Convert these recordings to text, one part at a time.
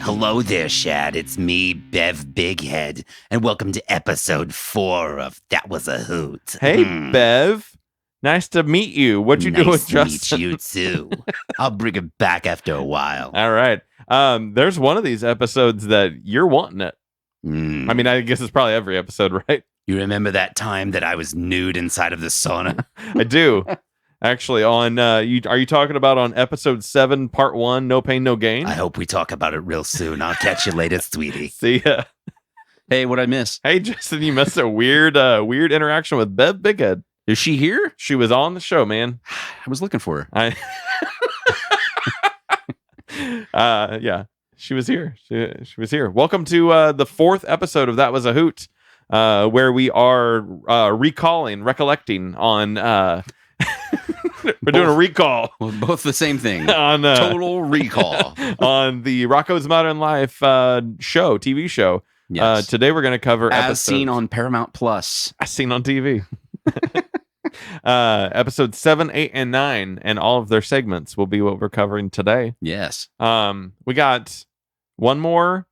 Hello there, Shaad. It's me, Bev Bighead, and welcome to episode 4 of That Was A Hoot. Hey, Bev. Nice to meet you. What'd you do with Justin? Nice to meet you, too. I'll bring it back after a while. All right. There's one of these episodes that you're wanting it. I mean, I guess it's probably every episode, right? You remember that time that I was nude inside of the sauna? I do. Actually, on are you talking about on episode 7, part 1, No Pain, No Gain? I hope we talk about it real soon. I'll catch you later, sweetie. See ya. Hey, what'd I miss? Hey, Justin, you missed a weird interaction with Bev Bighead. Is she here? She was on the show, man. I was looking for her. Yeah, she was here. She was here. Welcome to the 4th episode of That Was A Hoot, where we are recollecting on. We're doing a recall. Well, both the same thing. On Total recall on the Rocko's Modern Life show, TV show. Yes. Today we're going to cover as seen on Paramount Plus, as seen on TV. Episodes 7, 8, and 9, and all of their segments will be what we're covering today. Yes. We got one more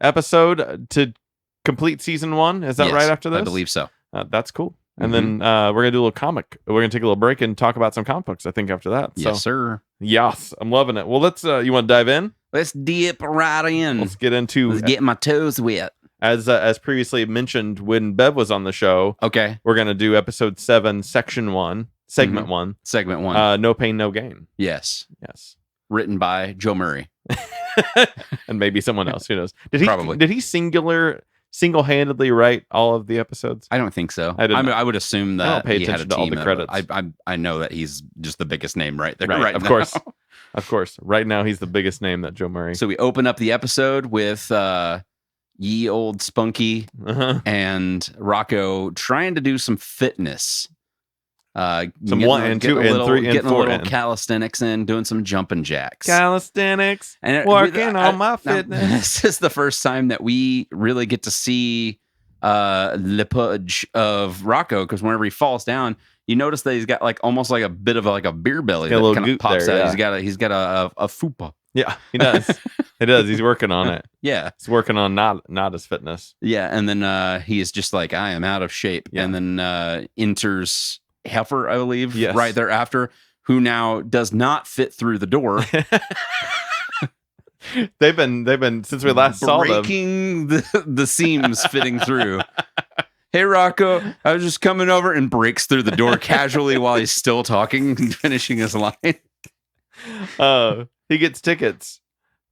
episode to complete season 1. Is that Yes, right after this? I believe so. That's cool. And then we're going to do a little comic. We're going to take a little break and talk about some comic books, I think, after that. Yes, sir. Yes, I'm loving it. Well, let's, you want to dive in? Let's dip right in. Let's get into... Let's get my toes wet. As previously mentioned when Bev was on the show, Okay. we're going to do episode 7, section 1, segment 1. Segment 1. No Pain, No Gain. Yes. Yes. Written by Joe Murray. And maybe someone else. Who knows? Did he Probably. Did he single-handedly write all of the episodes? I don't think so. I would assume that I don't pay he had a attention to all team the of- credits. I know that he's just the biggest name right there. Right, of now. course. Of course. Right now, he's the biggest name, that Joe Murray. So we open up the episode with ye old Spunky and Rocko trying to do some fitness. Some 1 and 2 and 3 and 4 getting a little in. calisthenics in, doing some jumping jacks. Calisthenics, And working on my fitness. This is the first time that we really get to see the pudge of Rocko, because whenever he falls down, you notice that he's got like almost like a bit of like a beer belly Got a that little kind of goop pops there, out. yeah. He's got a fupa. Yeah, he does. He does. He's working on it. Yeah. He's working on not his fitness. Yeah, and then he is just like, I am out of shape. Yeah. And then enters Heifer, I believe, Yes. right thereafter, who now does not fit through the door. They've been since we last saw them. Breaking the seams fitting through. Hey, Rocko, I was just coming over, and breaks through the door casually while he's still talking and finishing his line. He gets tickets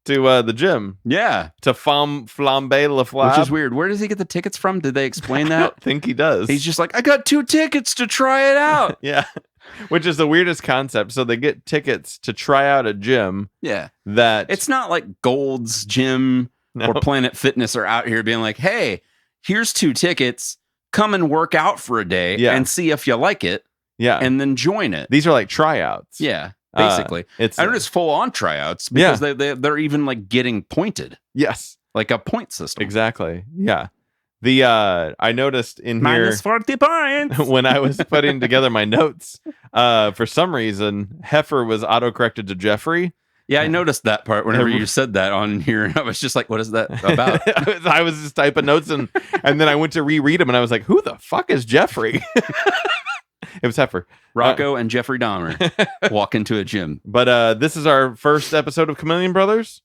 to the gym. Yeah. To Flambe La Flab. Which is weird. Where does he get the tickets from? Did they explain I that? don't think he does. He's just like, I got 2 tickets to try it out. Yeah. Which is the weirdest concept. So they get tickets to try out a gym Yeah. that It's not like Gold's Gym or Planet Fitness are out here being like, hey, here's 2 tickets. Come and work out for a day and see if you like it. Yeah. And then join it. These are like tryouts. Yeah. Basically. I know it's full on tryouts because they're even like getting pointed. Yes. Like a point system. Exactly. Yeah. The I noticed in Minus here 40 points. when I was putting together my notes, for some reason, Heifer was autocorrected to Jeffrey. Yeah, I noticed that part whenever you said that on here. And I was just like, what is that about? I was just typing notes and then I went to reread them and I was like, who the fuck is Jeffrey? It was Heifer. Rocko and Jeffrey Dahmer walk into a gym. But this is our first episode of Chameleon Brothers?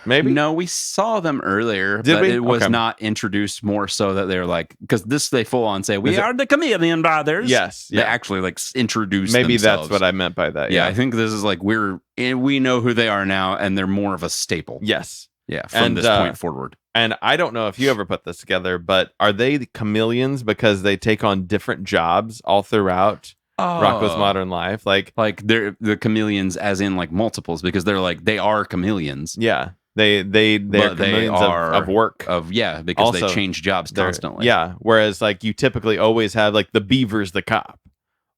Maybe? No, we saw them earlier, Did but we? it was Okay. not introduced more so that they're like, because they full on say, we are the Chameleon Brothers. Yes. They Yeah. actually like introduce Maybe themselves. that's what I meant by that. Yeah, Yeah. I think this is like we know who they are now, and they're more of a staple. Yes. Yeah, from And, this point forward. And I don't know if you ever put this together, but are they the chameleons because they take on different jobs all throughout Rocko's Modern Life? Like they're the chameleons, as in like multiples, because they are chameleons. yeah, they're chameleons of work. Because Also, they change jobs They're- constantly. Yeah, whereas like you typically always have like the Beaver's the cop,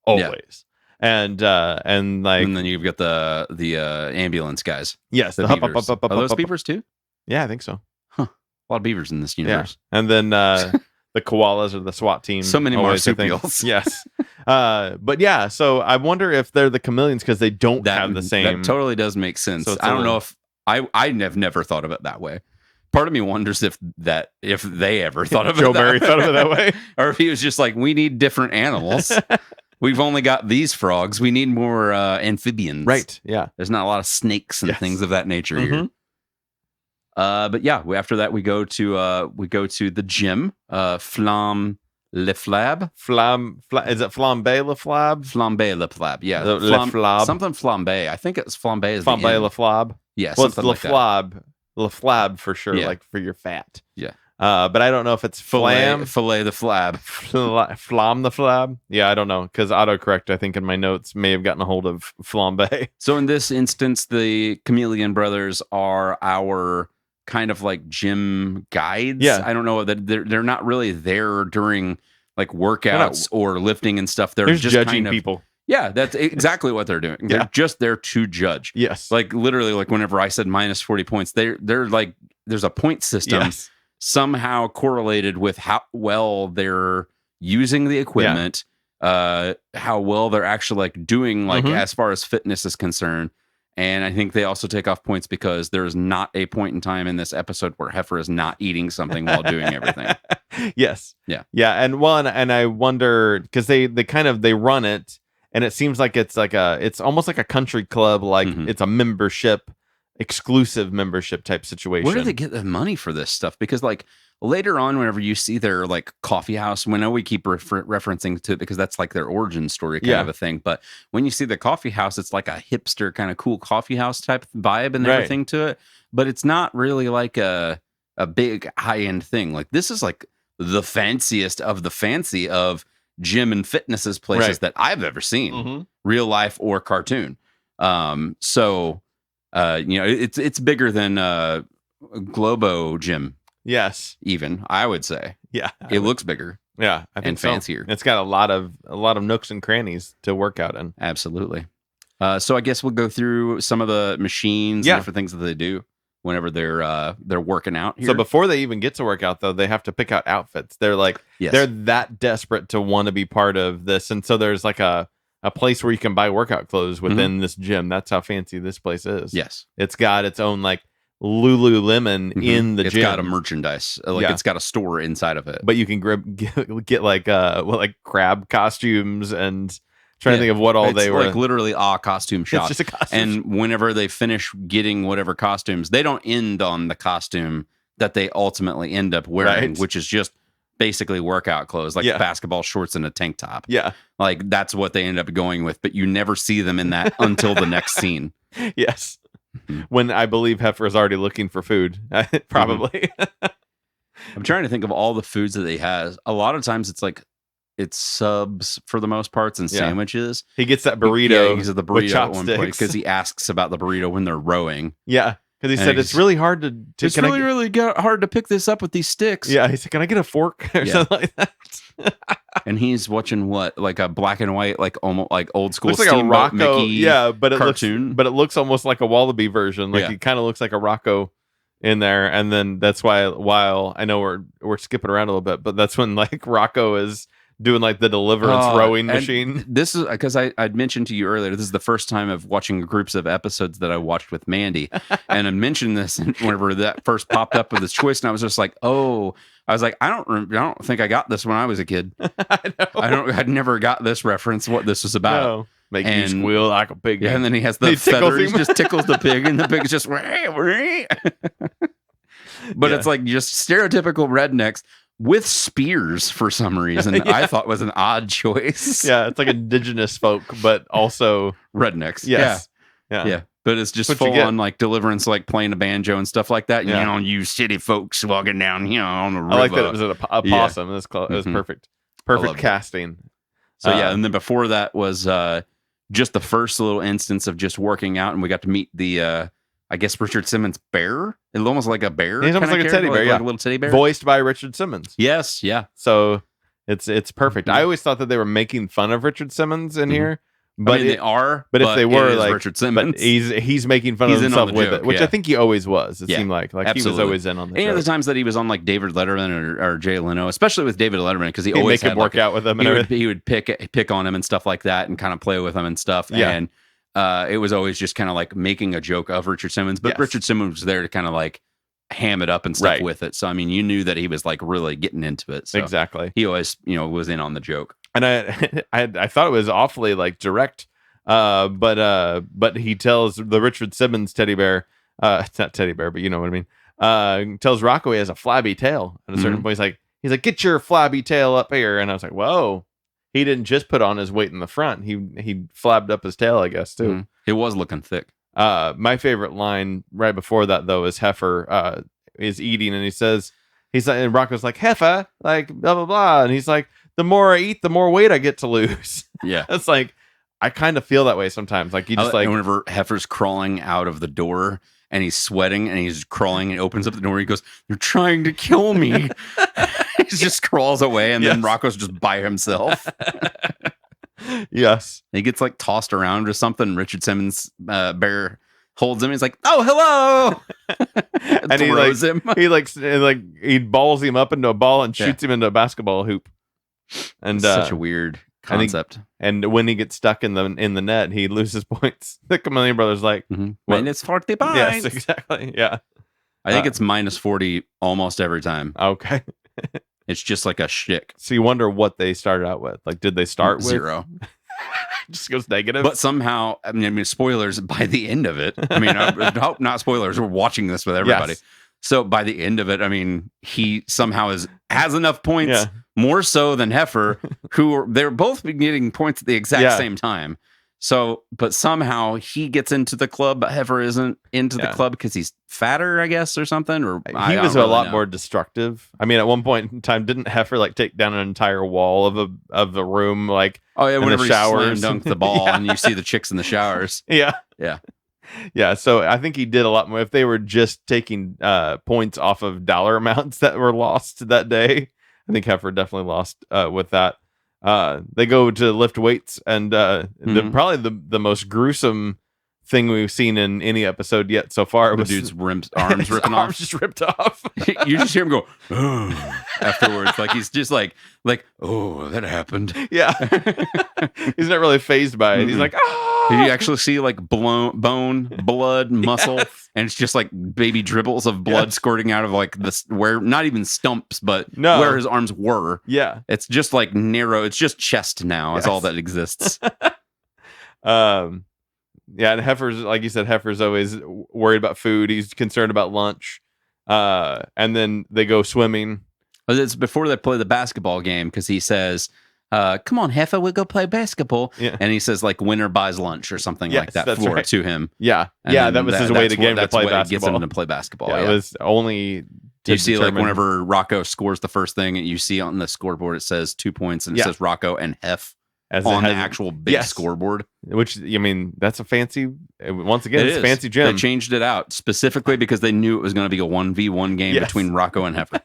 always, and like and then you've got the ambulance guys. yes, The the beavers. Are those beavers too? Yeah, I think so. A lot of beavers in this Yeah, universe. and then the koalas are the SWAT team. So many always, I think. marsupials. Yes, but yeah, so I wonder if they're the chameleons because they don't have the same. That totally does make sense. So it's I a don't know little- if I have never thought of it that way. Part of me wonders if they ever thought of Joe it that Barry way. thought of it that way. Or if he was just like, we need different animals. We've only got these frogs. We need more amphibians. Right. Yeah. There's not a lot of snakes and Yes. things of that nature here. But yeah, after that we go to the gym. Flam Le Flab. Is it Flambe Le Flab? Flambe Le Flab. Yeah. Le Flab. Something flambe. I think it's flambe is Flambe the Le end. Flab. Yeah, Well, it's something Le like that. Flab. Le Flab for sure, Yeah. like for your fat. Yeah. But I don't know if it's flam. Fillet the flab. Flam the Flab. Yeah, I don't know, because autocorrect, I think in my notes, may have gotten a hold of Flambe. So in this instance, the Chameleon Brothers are our kind of like gym guides. Yeah. I don't know that they're not really there during like workouts or lifting and stuff. They're just judging kind of, people. Yeah, that's exactly what they're doing. They're Yeah. just there to judge. Yes. Like literally, like whenever I said minus 40 points, they're like there's a point system Yes. somehow correlated with how well they're using the equipment, how well they're actually like doing, like as far as fitness is concerned. And I think they also take off points because there's not a point in time in this episode where Heifer is not eating something while doing everything. Yes. Yeah. Yeah. And I wonder, because they run it, and it seems like it's almost like a country club, like it's a membership, exclusive membership type situation. Where do they get the money for this stuff? Because like later on, whenever you see their like coffee house, we know we keep referencing to it because that's like their origin story kind of a thing. But when you see the coffee house, it's like a hipster kind of cool coffee house type vibe and everything to it. But it's not really like a big high end thing. Like this is like the fanciest of the fancy of gym and fitnesses places that I've ever seen, real life or cartoon. So it's bigger than Globo Gym. Yes. Even I would say. Yeah. It looks bigger. Yeah. I think and fancier. It's got a lot of nooks and crannies to work out in. Absolutely. So I guess we'll go through some of the machines and different things that they do whenever they're working out here. So before they even get to work out, though, they have to pick out outfits. They're like, they're that desperate to want to be part of this. And so there's like a place where you can buy workout clothes within this gym. That's how fancy this place is. Yes. It's got its own like Lululemon in the gym. It's got a merchandise. Like it's got a store inside of it. But you can get like crab costumes and trying to think of what all they were. Like literally a costume shop. It's just a costume. And whenever they finish getting whatever costumes, they don't end on the costume that they ultimately end up wearing, which is just basically workout clothes, like basketball shorts and a tank top. Yeah. Like that's what they end up going with, but you never see them in that until the next scene. Yes. When I believe Heifer is already looking for food, probably. I'm trying to think of all the foods that he has. A lot of times it's subs for the most parts and sandwiches. He gets that burrito. He gets the burrito at one point because he asks about the burrito when they're rowing. Yeah. Because he said it's really hard to it's really hard to pick this up with these sticks. Yeah, he said, "Can I get a fork or something like that?" And he's watching what, like a black and white, like almost like old school, looks like a Rocko, Mickey but cartoon. It looks almost like a Wallaby version. Like it kind of looks like a Rocko in there, and then that's why. While I know we're skipping around a little bit, but that's when like Rocko is doing like the Deliverance rowing machine. This is because I'd mentioned to you earlier, this is the first time of watching groups of episodes that I watched with Mandy. And I mentioned this whenever that first popped up with this choice. And I was just like, I was like, I don't think I got this when I was a kid. I'd never got this reference, what this was about. No. Make you squeal like a pig. Yeah, and then he has the feathers, just tickles the pig, and the pig's just but it's like just stereotypical rednecks with spears for some reason. I thought was an odd choice. Yeah, it's like indigenous folk, but also rednecks. Yes. Yeah. But it's just full on like Deliverance, like playing a banjo and stuff like that. Yeah. You city folks walking down, on the river. I like that it was a possum. It was perfect. Perfect casting. So and then before that was just the first little instance of just working out, and we got to meet the I guess Richard Simmons bear. It's almost like a bear. He's almost like a teddy bear, like a little teddy bear. Voiced by Richard Simmons. Yes, yeah. So it's perfect. I always thought that they were making fun of Richard Simmons in here. But they are. But if they were like Richard Simmons, but he's making fun of himself with it, which I think he always was. It seemed like absolutely. He was always in on the show. Any of the times that he was on like David Letterman or Jay Leno, especially with David Letterman, because he always make him work out with him. He would pick on him and stuff like that, and kind of play with him and stuff. Yeah. And it was always just kind of like making a joke of Richard Simmons, but Yes. Richard Simmons was there to kind of like ham it up and stuff Right. with it. So I mean, you knew that he was like really getting into it. So Exactly. he always, was in on the joke. And I thought it was awfully like direct, but he tells the Richard Simmons teddy bear, it's not teddy bear, but you know what I mean. Tells Rocko he has a flabby tail. At a certain point, he's like, get your flabby tail up here. And I was like, whoa, he didn't just put on his weight in the front. He flabbed up his tail, I guess too. Mm-hmm. It was looking thick. My favorite line right before that though is Heifer is eating, and and Rocco's like, Heifer, like blah blah blah, and he's like, the more I eat, the more weight I get to lose. Yeah. It's like, I kind of feel that way sometimes. Like you just like, whenever Heifer's crawling out of the door and he's sweating and he's crawling and opens up the door, he goes, "You're trying to kill me." He just crawls away, and then Rocco's just by himself. Yes. He gets like tossed around or something. Richard Simmons bear holds him. He's like, "Oh, hello!" And he throws him. He balls him up into a ball and shoots him into a basketball hoop. And such a weird concept. And when he gets stuck in the net, he loses points. The Chameleon Brothers like, minus 40 points. Yes, exactly. Yeah. I think it's minus 40 almost every time. Okay. It's just like a shtick. So you wonder what they started out with. Like, did they start with 0? Just goes negative. But somehow, I mean, spoilers by the end of it. I mean, I hope not spoilers. We're watching this with everybody. Yes. So by the end of it, I mean, he somehow has enough points, more so than Heifer, they're both getting points at the exact same time. So, but somehow he gets into the club, but Heifer isn't into the club because he's fatter, I guess, or something. Or he was a lot more destructive. I mean, at one point in time, didn't Heifer like take down an entire wall of the room, like whenever the showers, he slam dunked the ball, and you see the chicks in the showers. Yeah. So I think he did a lot more. If they were just taking points off of dollar amounts that were lost that day, I think Heifer definitely lost with that. They go to lift weights, and probably the most gruesome thing we've seen in any episode yet so far was the dude's arms ripping off. Just ripped off. You just hear him go afterwards, like he's just like, oh, that happened. Yeah, he's not really phased by it. He's like, oh. You actually see like bone, blood, muscle, and it's just like baby dribbles of blood squirting out of like this, where not even stumps, but where his arms were. Yeah, it's just like narrow. It's just chest now. Is all that exists. Yeah, and Heifer's, like you said, Heifer's always worried about food. He's concerned about lunch. And then they go swimming. It's before they play the basketball game, because he says, come on, Heifer, we'll go play basketball. Yeah. And he says, like, winner buys lunch or something like that to him. Yeah. And that was his way to get him to play basketball. Gets him to play basketball. Yeah, it was only... You see, like, whenever Rocko scores the first thing, and you see on the scoreboard, it says 2 points, and it says Rocko and Hef on the actual big scoreboard. Which, I mean, that's a fancy... Once again, it's a fancy gym. They changed it out specifically because they knew it was going to be a 1v1 game between Rocko and Heifer.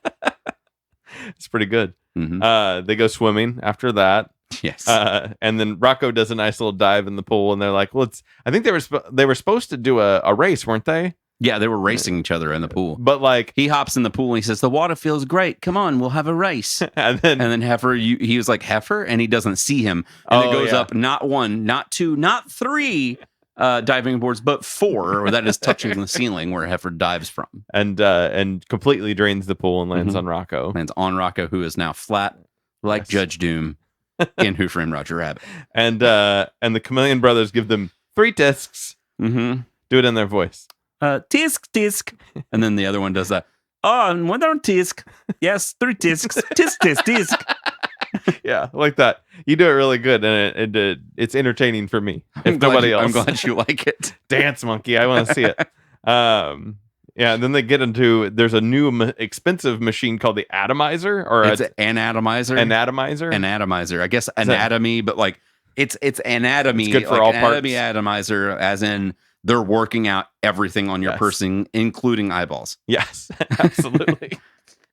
It's pretty good. They go swimming after that. Yes. And then Rocko does a nice little dive in the pool, and they're like, well, I think they were supposed to do a race, weren't they? Yeah, they were racing each other in the pool. But like, he hops in the pool and he says, "The water feels great. Come on, we'll have a race." and then Heifer, he was like, "Heifer," and he doesn't see him. And it goes up not 1, not 2, not 3 diving boards, but 4, or that is touching the ceiling where Heifer dives from. And completely drains the pool and lands on Rocko. Lands on Rocko, who is now flat like Judge Doom in Who Framed Roger Rabbit. And the Chameleon Brothers give them 3 discs. Do it in their voice. Tisk. And then the other one does that. Oh, one on tisk. Yes, 3 discs. Tisk. Yeah, like that. You do it really good, and it's entertaining for me. If nobody else, I'm glad you like it. Dance monkey, I want to see it. Yeah, and then they get into, there's a new expensive machine called the atomizer, or it's an atomizer. Anatomizer. I guess anatomy, but like it's anatomy. It's good for like all anatomy parts. Atomizer, as in they're working out everything on your person, including eyeballs. Yes, absolutely.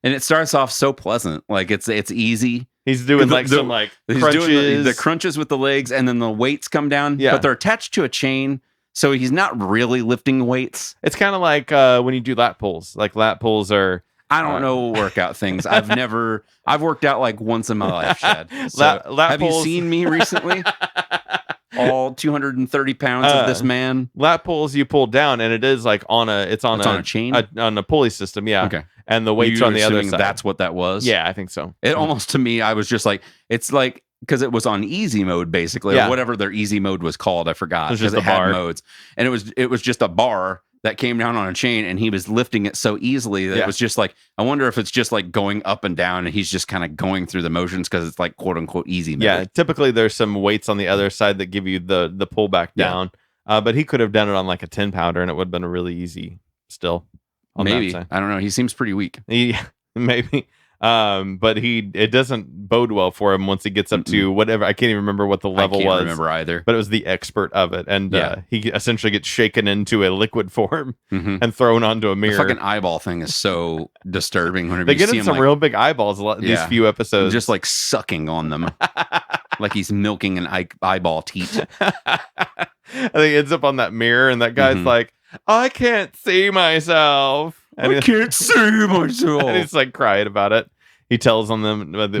And it starts off so pleasant, like it's easy. He's doing some crunches. Doing the crunches with the legs, and then the weights come down. Yeah, but they're attached to a chain. So he's not really lifting weights. It's kind of like when you do lat pulls. Like lat pulls are... I don't know workout things. I've worked out like once in my life, Shaad. So lat have pulls. You seen me recently? all 230 pounds of this man. Lat pulls you pull down, and it is like on a chain, on a pulley system. Yeah. Okay. And the weight's on the other side. That's what that was. Yeah, I think so. It almost, to me, I was just like, it's like, because it was on easy mode basically, or whatever their easy mode was called. I forgot. It was just it had bar. modes, and it was just a bar that came down on a chain, and he was lifting it so easily that it was just like, I wonder if it's just like going up and down, and he's just kind of going through the motions because it's like quote unquote easy mode. Yeah, typically there's some weights on the other side that give you the pullback down. But he could have done it on like a 10-pounder, and it would have been really easy still. Maybe. I don't know. He seems pretty weak. Maybe. But it doesn't bode well for him once he gets up to whatever. I can't even remember what the level was. I can't remember either. But it was the expert of it, and he essentially gets shaken into a liquid form and thrown onto a mirror. The fucking eyeball thing is so disturbing. Whenever they you see get him, some like, real big eyeballs. These few episodes, just like sucking on them, like he's milking an eyeball teat. I think he ends up on that mirror, and that guy's like, "I can't see myself." And I can't see myself. And he's like crying about it. He tells on them with the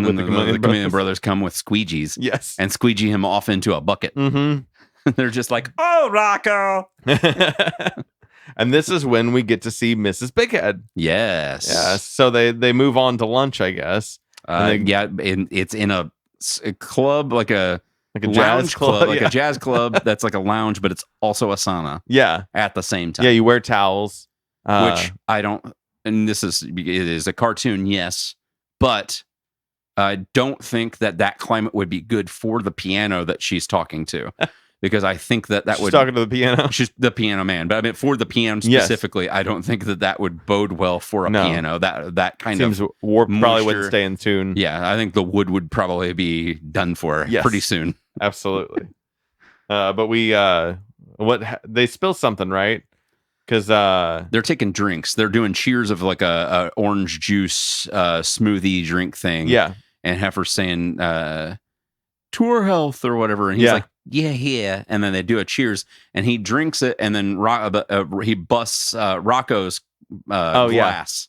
Chameleon Brothers come with squeegees. Yes. And squeegee him off into a bucket. They're just like, oh, Rocko. And this is when we get to see Mrs. Bighead. Yes. Yeah. So they move on to lunch, I guess. It's in a club, like a jazz club, like a jazz club that's like a lounge, but it's also a sauna. Yeah. At the same time. Yeah, you wear towels. Which I don't, and it is a cartoon, yes, but I don't think that climate would be good for the piano that she's talking to, because I think that she's talking to the piano. She's the piano man, but I mean for the piano specifically, I don't think that would bode well for a piano. That kind seems of warp probably wouldn't stay in tune. Yeah, I think the wood would probably be done for pretty soon. Absolutely. But they spill something, right? Because they're taking drinks. They're doing cheers of like a orange juice smoothie drink thing. Yeah. And Heifer's saying tour health or whatever. And he's like, yeah. And then they do a cheers, and he drinks it, and then he busts Rocco's glass.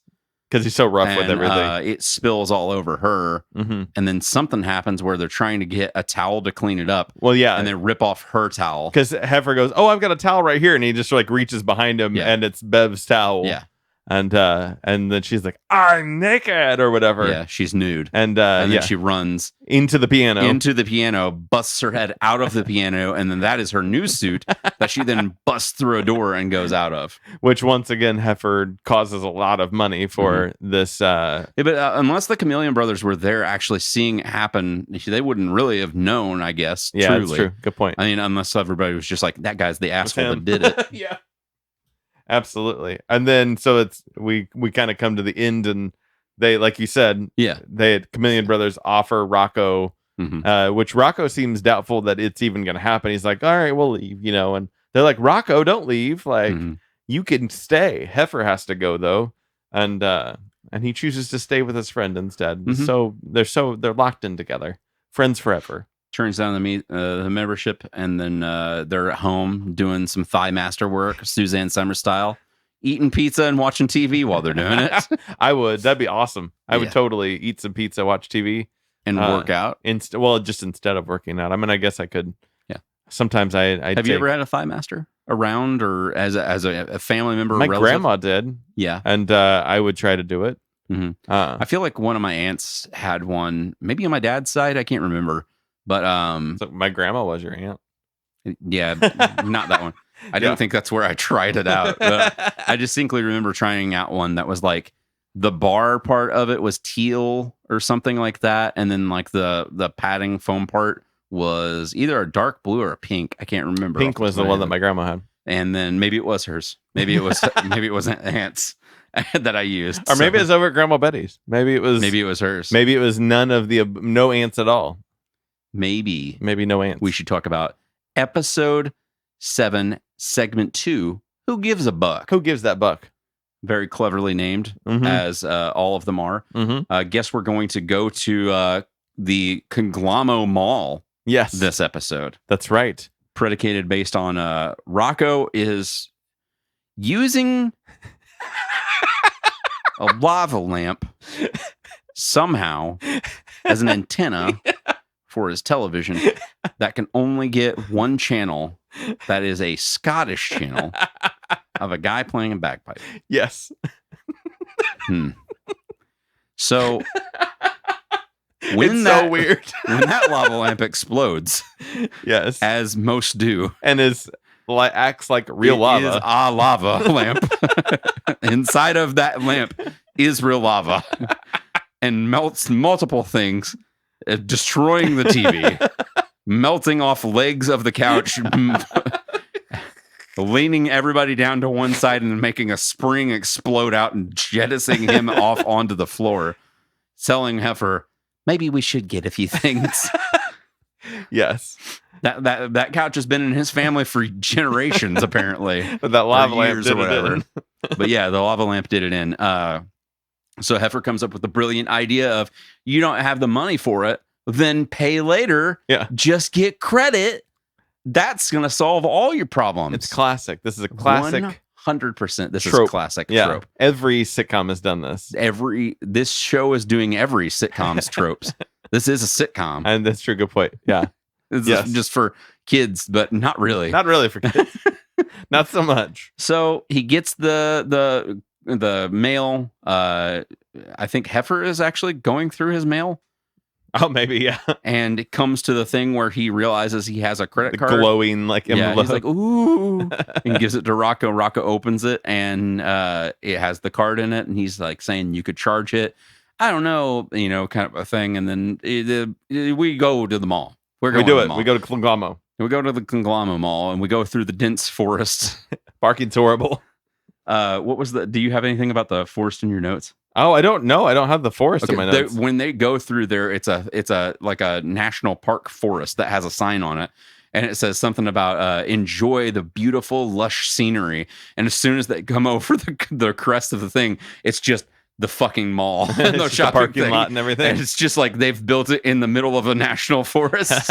Because he's so rough with everything. It spills all over her. And then something happens where they're trying to get a towel to clean it up. Well, yeah. And they rip off her towel. Because Heifer goes, oh, I've got a towel right here. And he just like reaches behind him, and it's Bev's towel. Yeah. And then she's like, I'm naked or whatever. Yeah, she's nude. And then she runs into the piano, busts her head out of the piano, and then that is her new suit that she then busts through a door and goes out of. Which once again, Heifer causes a lot of money for this. But unless the Chameleon Brothers were there actually seeing it happen, they wouldn't really have known, I guess. Yeah, truly. that's true. Good point. I mean, unless everybody was just like, that guy's the asshole that did it. Yeah. Absolutely. And then so we kind of come to the end, and they, like you said, Chameleon Brothers offer Rocko, which Rocko seems doubtful that it's even going to happen. He's like, all right, we'll leave, and they're like, Rocko, don't leave. Like, you can stay. Heifer has to go though. And he chooses to stay with his friend instead. So they're locked in together. Friends forever. Turns down the membership, and then they're at home doing some thigh master work, Suzanne Summers style, eating pizza and watching TV while they're doing it. I would. That'd be awesome. I would totally eat some pizza, watch TV, and work out. Just instead of working out. I mean, I guess I could. Yeah. Sometimes I have you ever had a thigh master around, or as a family member? My grandma did. Yeah, and I would try to do it. I feel like one of my aunts had one, maybe on my dad's side. I can't remember. But so my grandma was your aunt. Yeah, not that one. I don't think that's where I tried it out. But I distinctly remember trying out one that was like the bar part of it was teal or something like that, and then like the padding foam part was either a dark blue or a pink. I can't remember. Pink was the one that my grandma had, and then maybe it was hers. Maybe it was Aunt's that I used, or maybe it was over at Grandma Betty's. Maybe it was hers. Maybe it was no aunts at all. Maybe no ants. We should talk about episode 7, segment 2. Who gives a buck? Who gives that buck? Very cleverly named, as all of them are. Guess we're going to go to the Conglomo Mall. Yes, this episode. That's right. Predicated based on Rocko is using a lava lamp somehow as an antenna for his television that can only get one channel. That is a Scottish channel of a guy playing a bagpipe. Yes. So It's so weird. When that lava lamp explodes, yes, as most do, and acts like real lava. Is a lava lamp. Inside of that lamp is real lava, and melts multiple things, destroying the TV, melting off legs of the couch, leaning everybody down to one side and making a spring explode out and jettisoning him off onto the floor, telling Heifer, maybe we should get a few things. Yes. That couch has been in his family for generations, apparently. But that lava lamp did it in. But yeah, the lava lamp did it in. So Heifer comes up with the brilliant idea of, you don't have the money for it, then pay later. Yeah. Just get credit. That's going to solve all your problems. It's classic. This is a classic. 100%. This trope. is a classic yeah. trope. Every sitcom has done this. This show is doing every sitcom's tropes. This is a sitcom. And that's true. Good point. Yeah. It's just for kids, but not really. Not really for kids. Not so much. So he gets the mail. I think Heifer is actually going through his mail. Oh, maybe, yeah. And it comes to the thing where he realizes he has a credit card. Glowing like envelope. Yeah, he's like, ooh. And gives it to Rocko. Rocko opens it, and it has the card in it. And he's like saying, you could charge it. I don't know, kind of a thing. And then we go to the mall. We do it. We go to Conglomo. We go to the Conglomo Mall, and we go through the dense forest. Parking's horrible. What was do you have anything about the forest in your notes? Oh, I don't know. I don't have the forest in my notes. When they go through there, it's a like a national park forest that has a sign on it, and it says something about enjoy the beautiful lush scenery. And as soon as they come over the crest of the thing, it's just the fucking mall, and the parking lot and everything. And it's just like they've built it in the middle of a national forest.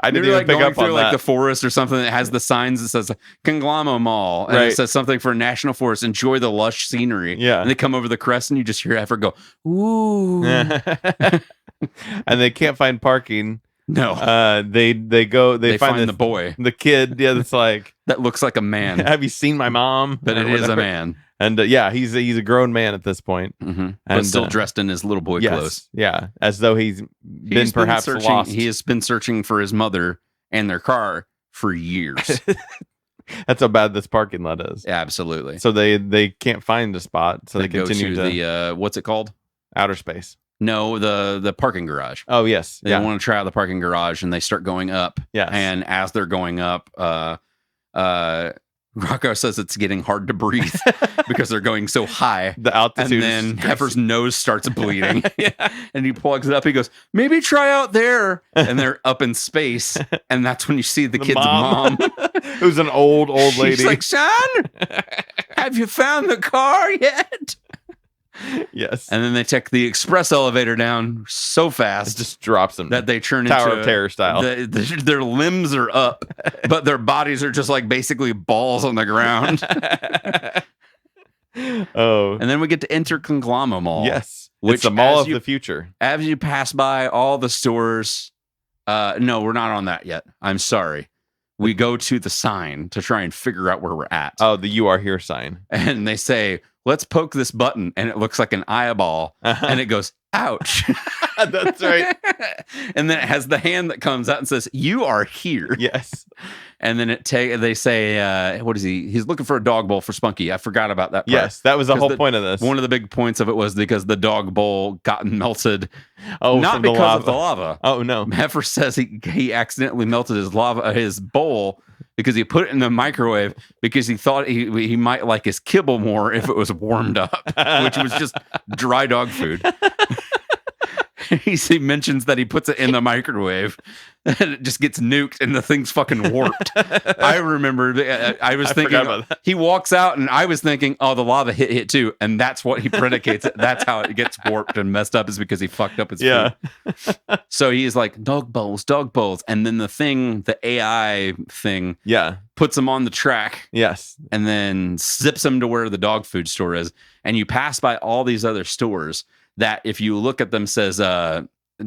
I didn't even pick up on that. Like the forest or something that has the signs that says Conglomo Mall, and it says something for national forest. Enjoy the lush scenery. Yeah, and they come over the crest, and you just hear Heifer go, "Ooh," and they can't find parking. No, they find the boy, the kid. Yeah, that's like that looks like a man. Have you seen my mom? But it is a man. And he's a grown man at this point, and still dressed in his little boy clothes. Yeah, as though he's been perhaps lost. He has been searching for his mother and their car for years. That's how bad this parking lot is. Yeah, absolutely. So they can't find a spot, so they continue to the what's it called? Outer space. No, the parking garage. Oh yes, they want to try out the parking garage, and they start going up. Yeah, and as they're going up, Rocko says it's getting hard to breathe because they're going so high. The altitude. And then Heifer's nose starts bleeding. And he plugs it up. He goes, maybe try out there. And they're up in space. And that's when you see the kid's mom. Who's an old lady. She's like, son, have you found the car yet? Yes. And then they take the express elevator down so fast. It just drops them. That they turn Tower into of Terror style. Their limbs are up, but their bodies are just like basically balls on the ground. Oh. And then we get to enter Conglomo Mall. Yes. It's the mall of the future. As you pass by all the stores. No, we're not on that yet. I'm sorry. We go to the sign to try and figure out where we're at. Oh, the "You Are Here" sign. And they say, let's poke this button. And it looks like an eyeball. And it goes, ouch. That's right. And then it has the hand that comes out and says, you are here. Yes. And then they say, what is he? He's looking for a dog bowl for Spunky. I forgot about that part. Yes, that was the whole point of this. One of the big points of it was because the dog bowl got melted. Oh, not because of the lava. Oh, no. Heifer says he accidentally melted his bowl because he put it in the microwave because he thought he might like his kibble more if it was warmed up, which was just dry dog food. He mentions that he puts it in the microwave and it just gets nuked and the thing's fucking warped. I remember I was thinking he walks out and I was thinking, oh, the lava hit too. And that's what he predicates it. That's how it gets warped and messed up, is because he fucked up his food. So he's like, dog bowls. And then the AI thing puts him on the track. Yes. And then zips him to where the dog food store is. And you pass by all these other stores that, if you look at them, says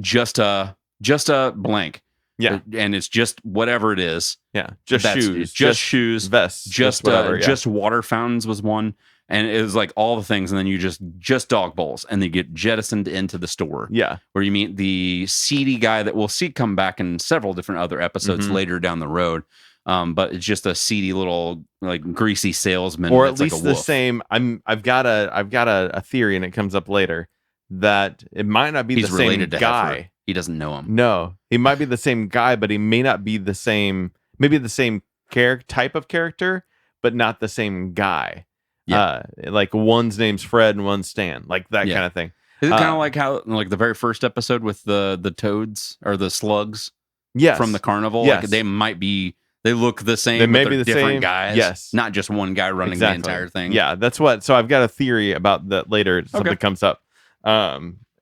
just a just a blank. Yeah. And it's just whatever it is. Yeah. Just That's shoes. it. Just shoes. Vests. Just whatever. just water fountains was one. And it was like all the things. And then you just dog bowls. And they get jettisoned into the store. Yeah. Where you meet the seedy guy that we'll see come back in several different other episodes later down the road. But it's just a seedy little like greasy salesman. Or at least like the same. I've got a theory, and it comes up later, that it might not be He's the same related to guy. Heifer. He doesn't know him. No, he might be the same guy, but he may not be the same. Maybe the same type of character, but not the same guy. Yeah. Like one's name's Fred and one's Stan, like that kind of thing. Is it kind of like how like the very first episode with the toads or the slugs? Yes. From the carnival. Yes. Like they might be. They look the same. They may but be they're the different same guys. Yes. Not just one guy running the entire thing. Yeah, that's what. So I've got a theory about that later. Something comes up.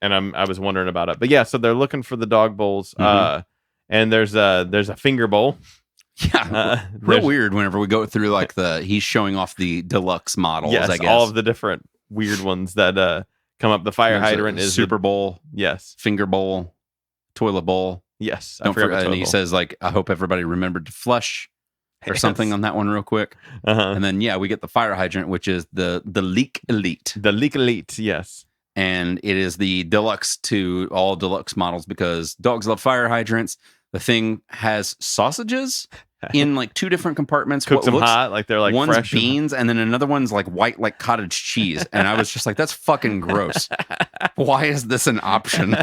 And I was wondering about it. But yeah, so they're looking for the dog bowls. And there's a finger bowl. Yeah. Real weird whenever we go through like he's showing off the deluxe models, yes, I guess. all of the different weird ones that come up. The fire hydrant is Super Bowl. Yes. Finger bowl. Toilet bowl. Yes. Don't forget. And he says like, I hope everybody remembered to flush or something on that one real quick. And then we get the fire hydrant, which is the Leak Elite. The Leak Elite, yes. And it is the deluxe to all deluxe models because dogs love fire hydrants. The thing has sausages in like two different compartments. Cooks them hot, like they're like one's fresh beans, and then another one's like white, like cottage cheese. And I was just like, that's fucking gross. Why is this an option?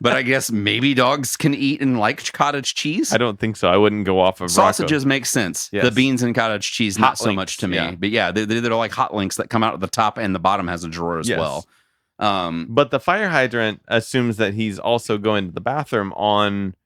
But I guess maybe dogs can eat and like cottage cheese. I don't think so. I wouldn't go off of sausages. Rocko. Make sense. Yes. The beans and cottage cheese, Hot not so links, much to me. yeah. But yeah, they're like hot links that come out of the top, and the bottom has a drawer as well. But the fire hydrant assumes that he's also going to the bathroom on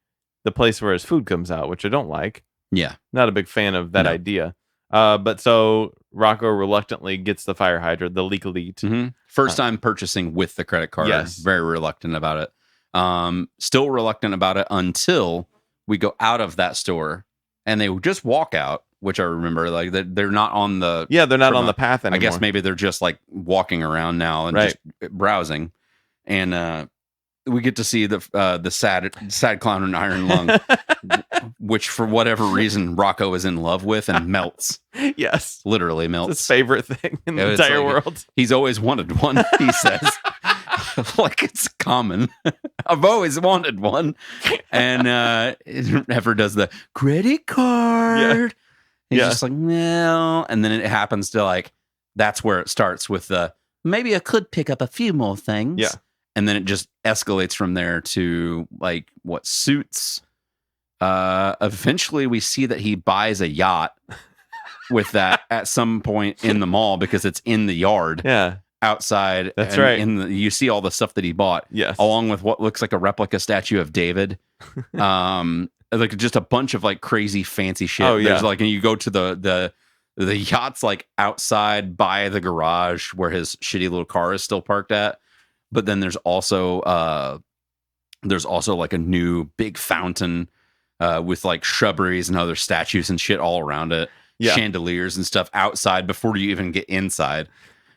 the place where his food comes out, which I don't like. Yeah. Not a big fan of that idea. But so Rocko reluctantly gets the fire hydrant, the Leak Elite. First time purchasing with the credit card. Yes. Very reluctant about it. Still reluctant about it until we go out of that store and they just walk out, which I remember like they're not on the... Yeah, they're not on the path anymore. I guess maybe they're just like walking around now and just browsing. And we get to see the sad clown and iron lung, which for whatever reason Rocko is in love with and melts. Yes, literally melts. It's his favorite thing in the entire world. He's always wanted one. He says, like it's common. I've always wanted one, and it never does the credit card. He's just like no, and then it happens to like that's where it starts with the maybe I could pick up a few more things. Yeah. And then it just escalates from there to like what suits. Eventually we see that he buys a yacht with that at some point in the mall because it's in the yard. Yeah. Outside. That's right. You see all the stuff that he bought. Yes. Along with what looks like a replica statue of David. Like just a bunch of like crazy fancy shit. Oh, yeah. There's like, and you go to the yacht's like outside by the garage where his shitty little car is still parked at. But then there's also like a new big fountain with like shrubberies and other statues and shit all around it. Yeah. Chandeliers and stuff outside before you even get inside.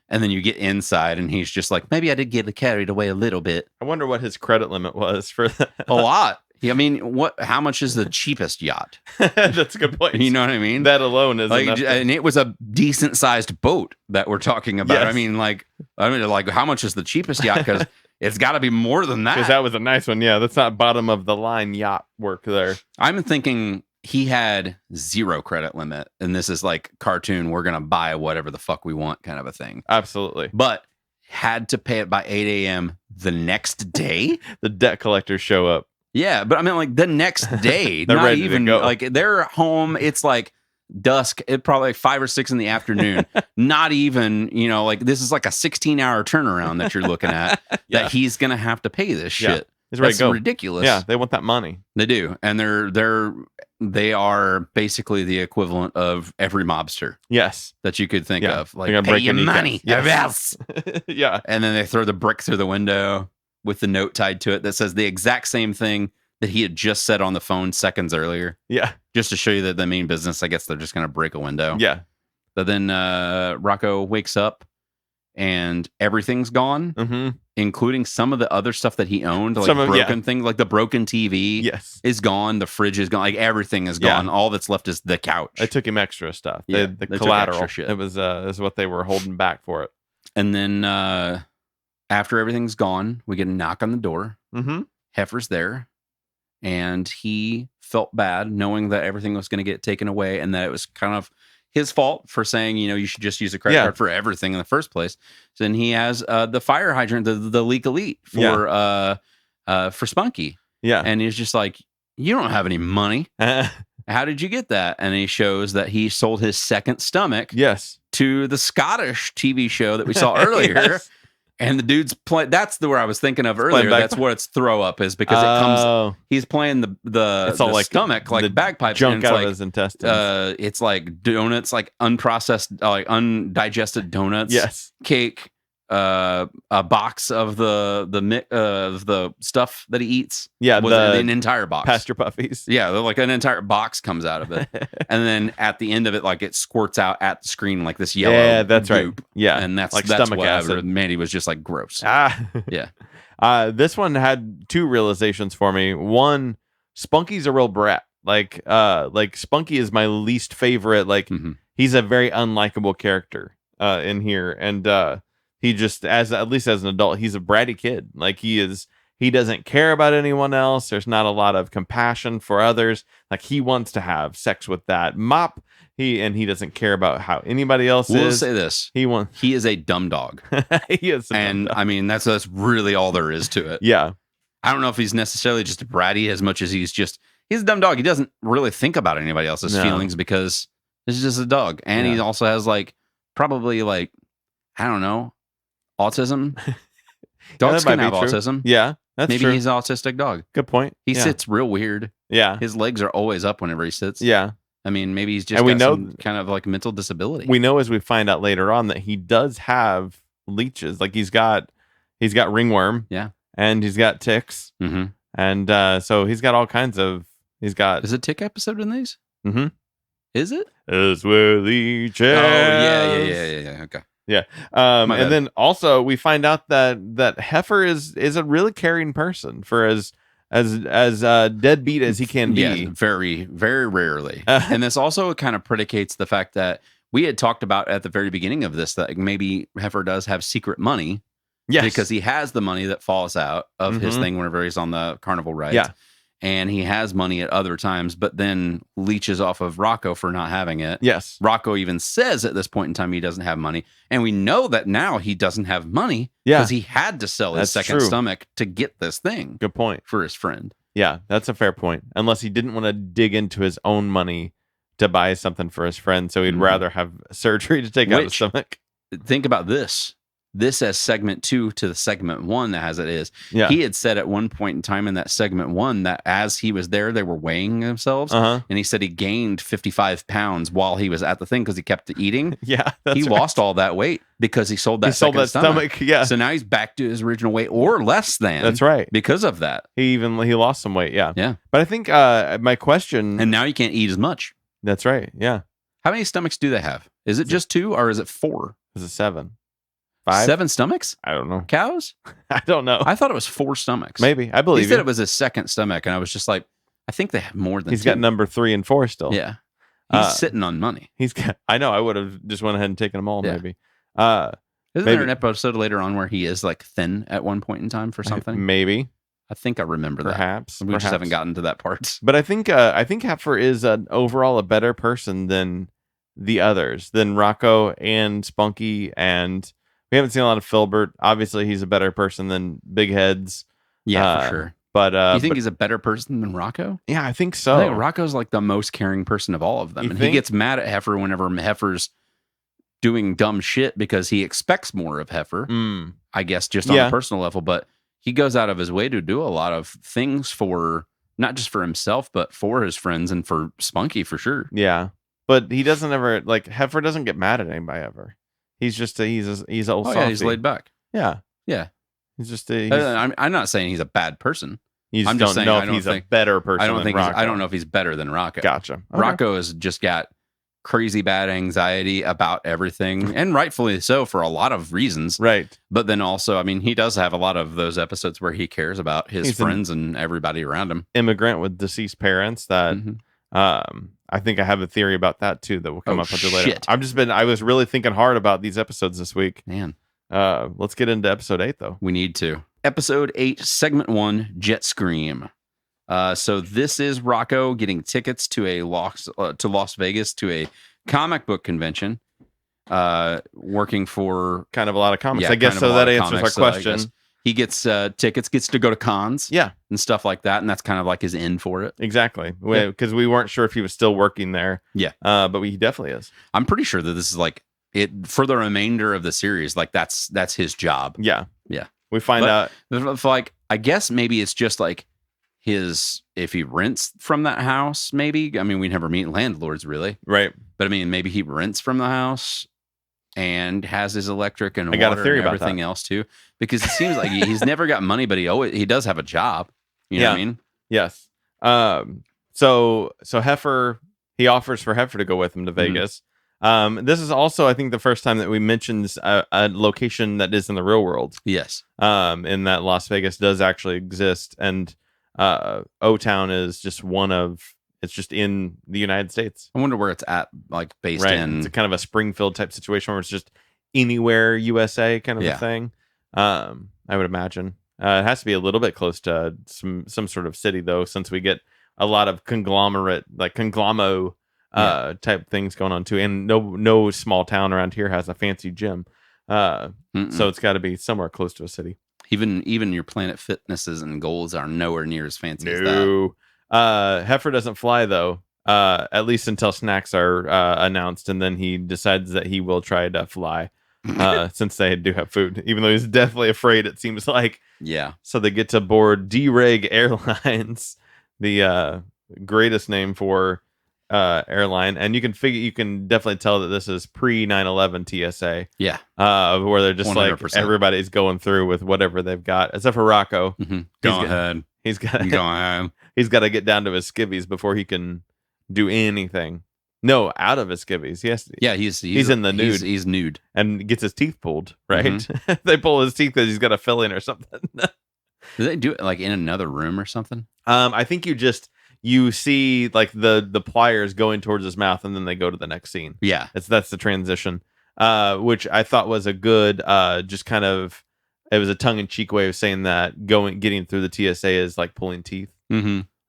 And then you get inside and he's just like, maybe I did get carried away a little bit. I wonder what his credit limit was for that. A lot. I mean, how much is the cheapest yacht? That's a good point. You know what I mean? That alone is like, enough. And it was a decent sized boat that we're talking about. Yes. I mean, like, how much is the cheapest yacht? Because it's got to be more than that. Because that was a nice one. Yeah, that's not bottom of the line yacht work there. I'm thinking he had 0 credit limit, and this is like cartoon. We're gonna buy whatever the fuck we want, kind of a thing. Absolutely. But had to pay it by 8 a.m. the next day. The debt collectors show up. Yeah, but I mean, like the next day, they're not ready even to go. Like they're home. It's like dusk. It probably like 5 or 6 in the afternoon. Not even, like this is like a 16-hour turnaround that you're looking at. That he's gonna have to pay this shit. He's ready That's to go. ridiculous. Yeah, they want that money. They do, and they are basically the equivalent of every mobster. Yes, that you could think of. Like pay your money. Yes. Yeah, and then they throw the brick through the window with the note tied to it that says the exact same thing that he had just said on the phone seconds earlier. Yeah. Just to show you that they mean business. I guess they're just going to break a window. Yeah. But then Rocko wakes up and everything's gone, including some of the other stuff that he owned, like broken things, like the broken TV is gone, the fridge is gone, like everything is gone. All that's left is the couch. It took him extra stuff. The collateral. It was is what they were holding back for it. And then after everything's gone, we get a knock on the door. Mm-hmm. Heifer's there, and he felt bad knowing that everything was going to get taken away and that it was kind of his fault for saying, you should just use a credit card for everything in the first place. So then he has the fire hydrant, the Leak Elite for Spunky. Yeah. And he's just like, you don't have any money. How did you get that? And he shows that he sold his second stomach to the Scottish TV show that we saw earlier. And the dude's playing. That's where I was thinking of earlier. That's what its throw up is, because it comes. He's playing it's all the like stomach, like the bagpipes, junk out of his intestines. It's like donuts, like unprocessed, like undigested donuts. Yes, cake. A box of the stuff that he eats. Yeah, an entire box. Pasture puppies. Yeah, like an entire box comes out of it, and then at the end of it, like it squirts out at the screen like this yellow. Yeah, that's goop. right. Yeah, and that's like that's stomach what acid. Mandy was just like gross. Yeah. This one had two realizations for me. One, Spunky's a real brat. Like Spunky is my least favorite. Like he's a very unlikable character in here, and he just, at least as an adult, he's a bratty kid. Like he doesn't care about anyone else. There's not a lot of compassion for others. Like he wants to have sex with that mop. He doesn't care about how anybody else is. We'll say this. He is a dumb dog. He is. And I mean, that's really all there is to it. Yeah. I don't know if he's necessarily just bratty as much as he's a dumb dog. He doesn't really think about anybody else's feelings because it's just a dog. And he also has probably I don't know, autism. Dogs can have autism. Yeah, maybe true. He's an autistic dog. Good point. He sits real weird. Yeah, his legs are always up whenever he sits. Yeah, I mean, maybe he's just some kind of like mental disability. We know, as we find out later on, that he does have leeches. Like he's got ringworm. Yeah, and he's got ticks. Mm-hmm. And so he's got all kinds of. He's got. Is a tick episode in these? Mm-hmm. Is it? As where leeches. Oh yeah. Okay. Yeah. And then also we find out that Heifer is a really caring person, for as deadbeat as he can be. Yeah, very, very rarely. And this also kind of predicates the fact that we had talked about at the very beginning of this that maybe Heifer does have secret money. Yes. Because he has the money that falls out of his thing whenever he's on the carnival ride. Yeah. And he has money at other times, but then leeches off of Rocko for not having it. Yes. Rocko even says at this point in time he doesn't have money. And we know that now he doesn't have money because he had to sell his second stomach to get this thing. Good point. For his friend. Yeah, that's a fair point. Unless he didn't want to dig into his own money to buy something for his friend, so he'd rather have surgery to take out his stomach. Think about this. This as segment 2 to the segment 1 that has it is. Yeah. He had said at one point in time in that segment 1 that as he was there, they were weighing themselves. And he said he gained 55 pounds while he was at the thing because he kept eating. Yeah. He lost all that weight because he sold that second stomach. Yeah. So now he's back to his original weight or less than. That's right. Because of that. He lost some weight. Yeah. Yeah. But I think my question. And now you can't eat as much. That's right. Yeah. How many stomachs do they have? Is it just 2 or is it 4? Is it 7? 5? 7 stomachs? I don't know. Cows? I don't know. I thought it was 4 stomachs. Maybe. I believe he said it was his second stomach, and I was just like, I think they have more than He's 2. got number 3 and 4 still. Yeah. He's sitting on money. I know. I would have just went ahead and taken them all, maybe. Isn't there an episode later on where he is like thin at one point in time for something? Maybe. I think I remember perhaps, that. We just haven't gotten to that part. But I think Heifer is overall a better person than the others, than Rocko and Spunky, and we haven't seen a lot of Filbert. Obviously, he's a better person than Big Heads. Yeah, for sure. But you think he's a better person than Rocko? Yeah, I think so. I think Rocco's like the most caring person of all of them. He gets mad at Heifer whenever Heifer's doing dumb shit because he expects more of Heifer. I guess just on a personal level, but he goes out of his way to do a lot of things for not just for himself, but for his friends and for Spunky for sure. Yeah, but he doesn't ever Heifer doesn't get mad at anybody ever. He's just he's old. Oh, yeah, he's laid back. Yeah. He's just I'm not saying he's a bad person. You just don't know if he's a better person. I don't know if he's better than Rocko. Gotcha. Okay. Rocko has just got crazy bad anxiety about everything, and rightfully so for a lot of reasons. Right. But then also, I mean, he does have a lot of those episodes where he cares about his friends and everybody around him. Immigrant with deceased parents that I think I have a theory about that too that will come up with it later. I was really thinking hard about these episodes this week. Man. Let's get into episode 8 though. We need to. Episode 8, segment 1, Jet Scream. So this is Rocko getting tickets to Las Vegas to a comic book convention. Working for kind of a lot of comics. I guess so. That answers our question. So he gets tickets, gets to go to cons, and stuff like that, and that's kind of like his in for it. Exactly, because we weren't sure if he was still working there. Yeah, but he definitely is. I'm pretty sure that this is like it for the remainder of the series. Like that's his job. Yeah. We find out. Like I guess maybe it's just like if he rents from that house, maybe. I mean, we never meet landlords really. Right. But I mean, maybe he rents from the house and has his electric and water and everything else too. Because it seems like he's never got money, but he does have a job. You know what I mean? Yes. So Heifer, he offers for Heifer to go with him to Vegas. This is also, I think, the first time that we mentioned a location that is in the real world. Yes. In that Las Vegas does actually exist, and O-Town is just it's just in the United States. I wonder where it's at, like based in. It's a kind of a Springfield type situation where it's just anywhere USA kind of a thing. I would imagine. It has to be a little bit close to some sort of city though, since we get a lot of conglomerate, like Conglomo type things going on too. And no small town around here has a fancy gym. So it's got to be somewhere close to a city. Even your Planet Fitnesses and goals are nowhere near as fancy as that. Heifer doesn't fly though, at least until snacks are announced, and then he decides that he will try to fly since they do have food, even though he's definitely afraid, it seems like. Yeah. So they get to board D-Reg Airlines, the greatest name for airline, and you can definitely tell that this is pre 9/11 TSA. Yeah. Where they're just 100%. Like everybody's going through with whatever they've got, except for Rocko. Go ahead. He's got ahead. He's got to get down to his skivvies before he can do anything. No, out of his skivvies. He's in the nude. He's nude and gets his teeth pulled. Right? They pull his teeth because he's got a fill-in or something. Do they do it like in another room or something? I think you see like the pliers going towards his mouth, and then they go to the next scene. Yeah, that's the transition, which I thought was a good, just kind of, it was a tongue-in-cheek way of saying that getting through the TSA is like pulling teeth.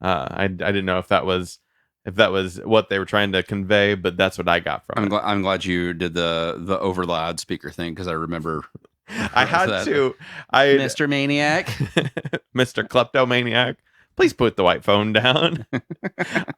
I didn't know if that was what they were trying to convey, but that's what I got from it. I'm glad you did the over loudspeaker thing, because I remember I had to. Mr. Maniac, Mr. Kleptomaniac. Please put the white phone down.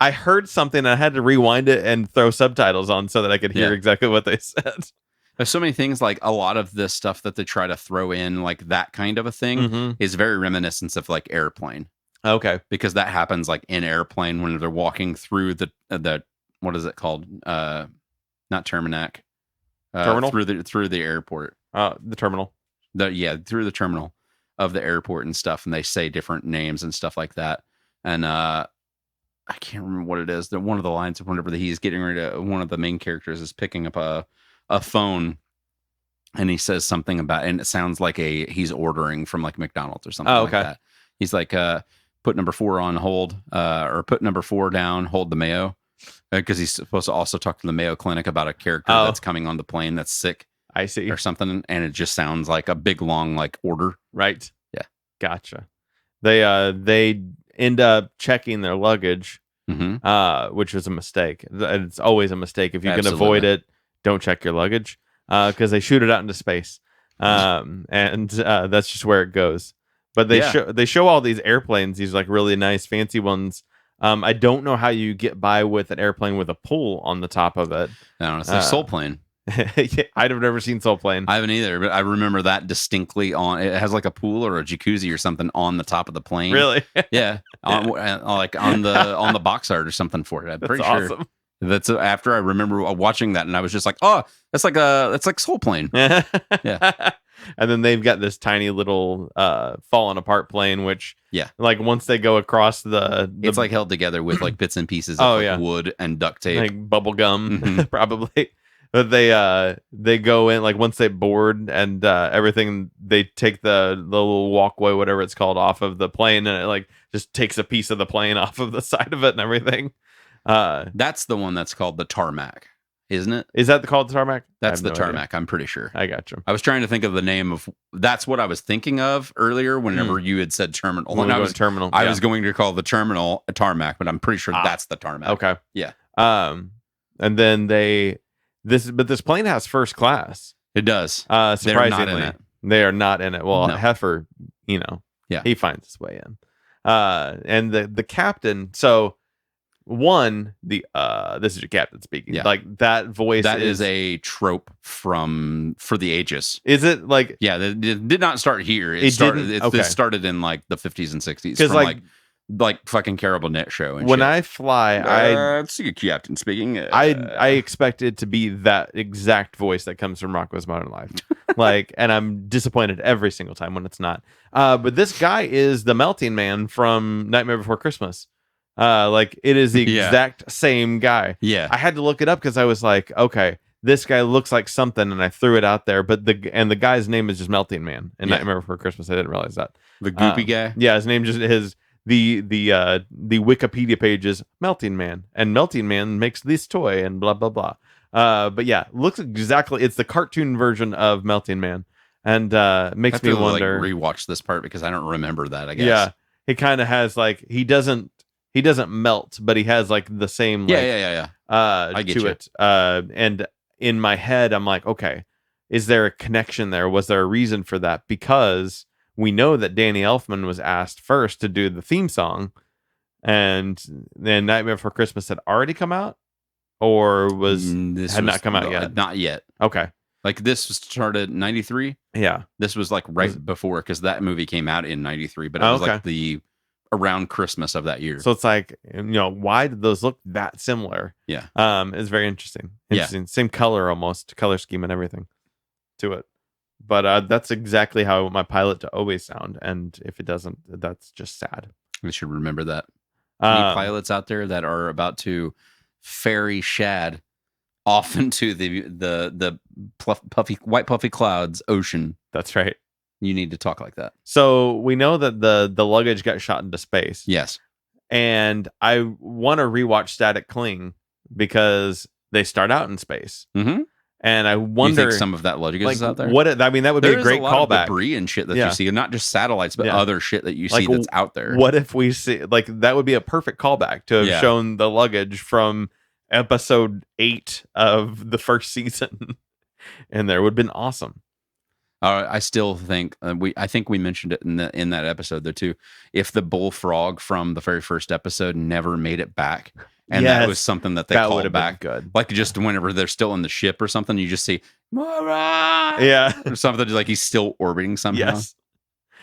I heard something and I had to rewind it and throw subtitles on so that I could hear exactly what they said. There's so many things, like a lot of this stuff that they try to throw in, like that kind of a thing, is very reminiscent of like Airplane. Okay. Because that happens like in Airplane when they're walking through the what is it called? Not Terminac. Terminal? Through the airport. The terminal. Through the terminal of the airport and stuff, and they say different names and stuff like that. And I can't remember what it is. One of the lines, whenever he's getting ready to, one of the main characters is picking up a phone, and he says something about, and it sounds like he's ordering from like McDonald's or something like that. He's like, put number 4 on hold, or put number 4 down, hold the mayo, because he's supposed to also talk to the Mayo Clinic about a character that's coming on the plane that's sick. I see. Or something, and it just sounds like a big long like order. Right. Yeah. Gotcha. They end up checking their luggage, which was a mistake. It's always a mistake. If you can avoid it, don't check your luggage, because they shoot it out into space. And that's just where it goes. But they show all these airplanes, these like really nice fancy ones. I don't know how you get by with an airplane with a pool on the top of it. I don't know. It's like Soul Plane. I'd have never seen Soul Plane. I haven't either, but I remember that distinctly. It has like a pool or a jacuzzi or something on the top of the plane. Really? Yeah, like on the box art or something for it. I'm pretty sure. Awesome. That's after I remember watching that, and I was just like, "Oh, that's like Soul Plane." Yeah. And then they've got this tiny little falling apart plane, which like once they go across the it's like held together with like bits and pieces of wood and duct tape, like bubble gum, probably. But they go in, like once they board and everything, they take the little walkway, whatever it's called, off of the plane, and it like just takes a piece of the plane off of the side of it and everything. That's the one that's called the tarmac, isn't it? Is that called the tarmac? That's the tarmac. Idea. I'm pretty sure. I got you. I was trying to think of the name of. That's what I was thinking of earlier. Whenever you had said terminal, I was going to call the terminal a tarmac, but I'm pretty sure that's the tarmac. Okay. Yeah. And then this plane has first class. It does. Surprisingly, they are not in it. Well, no. Heifer, he finds his way in. And the captain. So this is your captain speaking. Yeah. Like that voice. That is a trope for the ages. Is it like? Yeah, it did not start here. It started in like the 50s and 60s. Because like fucking Carol Burnett show. And when shit. I fly, it's your captain speaking. I expect it to be that exact voice that comes from Rocko's Modern Life. And I'm disappointed every single time when it's not. But this guy is the melting man from Nightmare Before Christmas. It is the exact same guy. Yeah. I had to look it up because I was like, okay, this guy looks like something, and I threw it out there. But the guy's name is just Melting Man in Nightmare Before Christmas. I didn't realize that. The goopy guy. Yeah, his name just the Wikipedia page is Melting Man, and Melting Man makes this toy and blah blah blah. But yeah, looks exactly. It's the cartoon version of Melting Man, and makes me wonder. Rewatch this part because I don't remember that. I guess. Yeah, he kind of has like he doesn't melt, but he has like the same. I get to you. It. And in my head, I'm like, okay, is there a connection there? Was there a reason for that? Because we know that Danny Elfman was asked first to do the theme song, and then Nightmare Before Christmas had already come out, or not come out yet. Not yet. Okay, like this started in 93. Yeah, this was like before because that movie came out in 93, but it was like around Christmas of that year. So it's like, why did those look that similar? Yeah, it's very interesting. Same color almost, color scheme and everything to it. But that's exactly how I want my pilot to always sound. And if it doesn't, that's just sad. We should remember that. Any pilots out there that are about to ferry Shaad off into the white puffy clouds ocean. That's right. You need to talk like that. So we know that the luggage got shot into space. Yes. And I want to rewatch Static Cling because they start out in space. Mm-hmm. And I wonder, you think some of that luggage is out there. That would be a great callback. Of debris and shit that you see, and not just satellites, but other shit that you see that's out there. What if we see that would be a perfect callback to have shown the luggage from episode 8 of the first season, and there would have been awesome. I still think I think we mentioned it in that episode though too. If the bullfrog from the very first episode never made it back. And that was something that they called back. Good. Like just whenever they're still in the ship or something, you just see Mara! Or something like he's still orbiting somehow. Yes.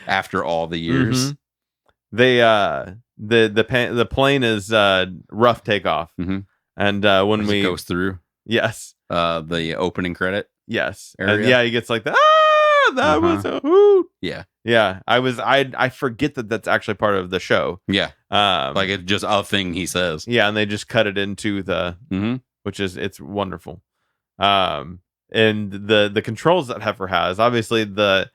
After all the years. Mm-hmm. They the plane is rough takeoff. Mm-hmm. And when it goes through. Yes. The opening credit. Yes. Area. And he gets like that was a hoot. Yeah. Yeah. I forget that that's actually part of the show. Yeah. Like it's just a thing he says. Yeah, and they just cut it into which is it's wonderful. And the controls that Heifer has, obviously the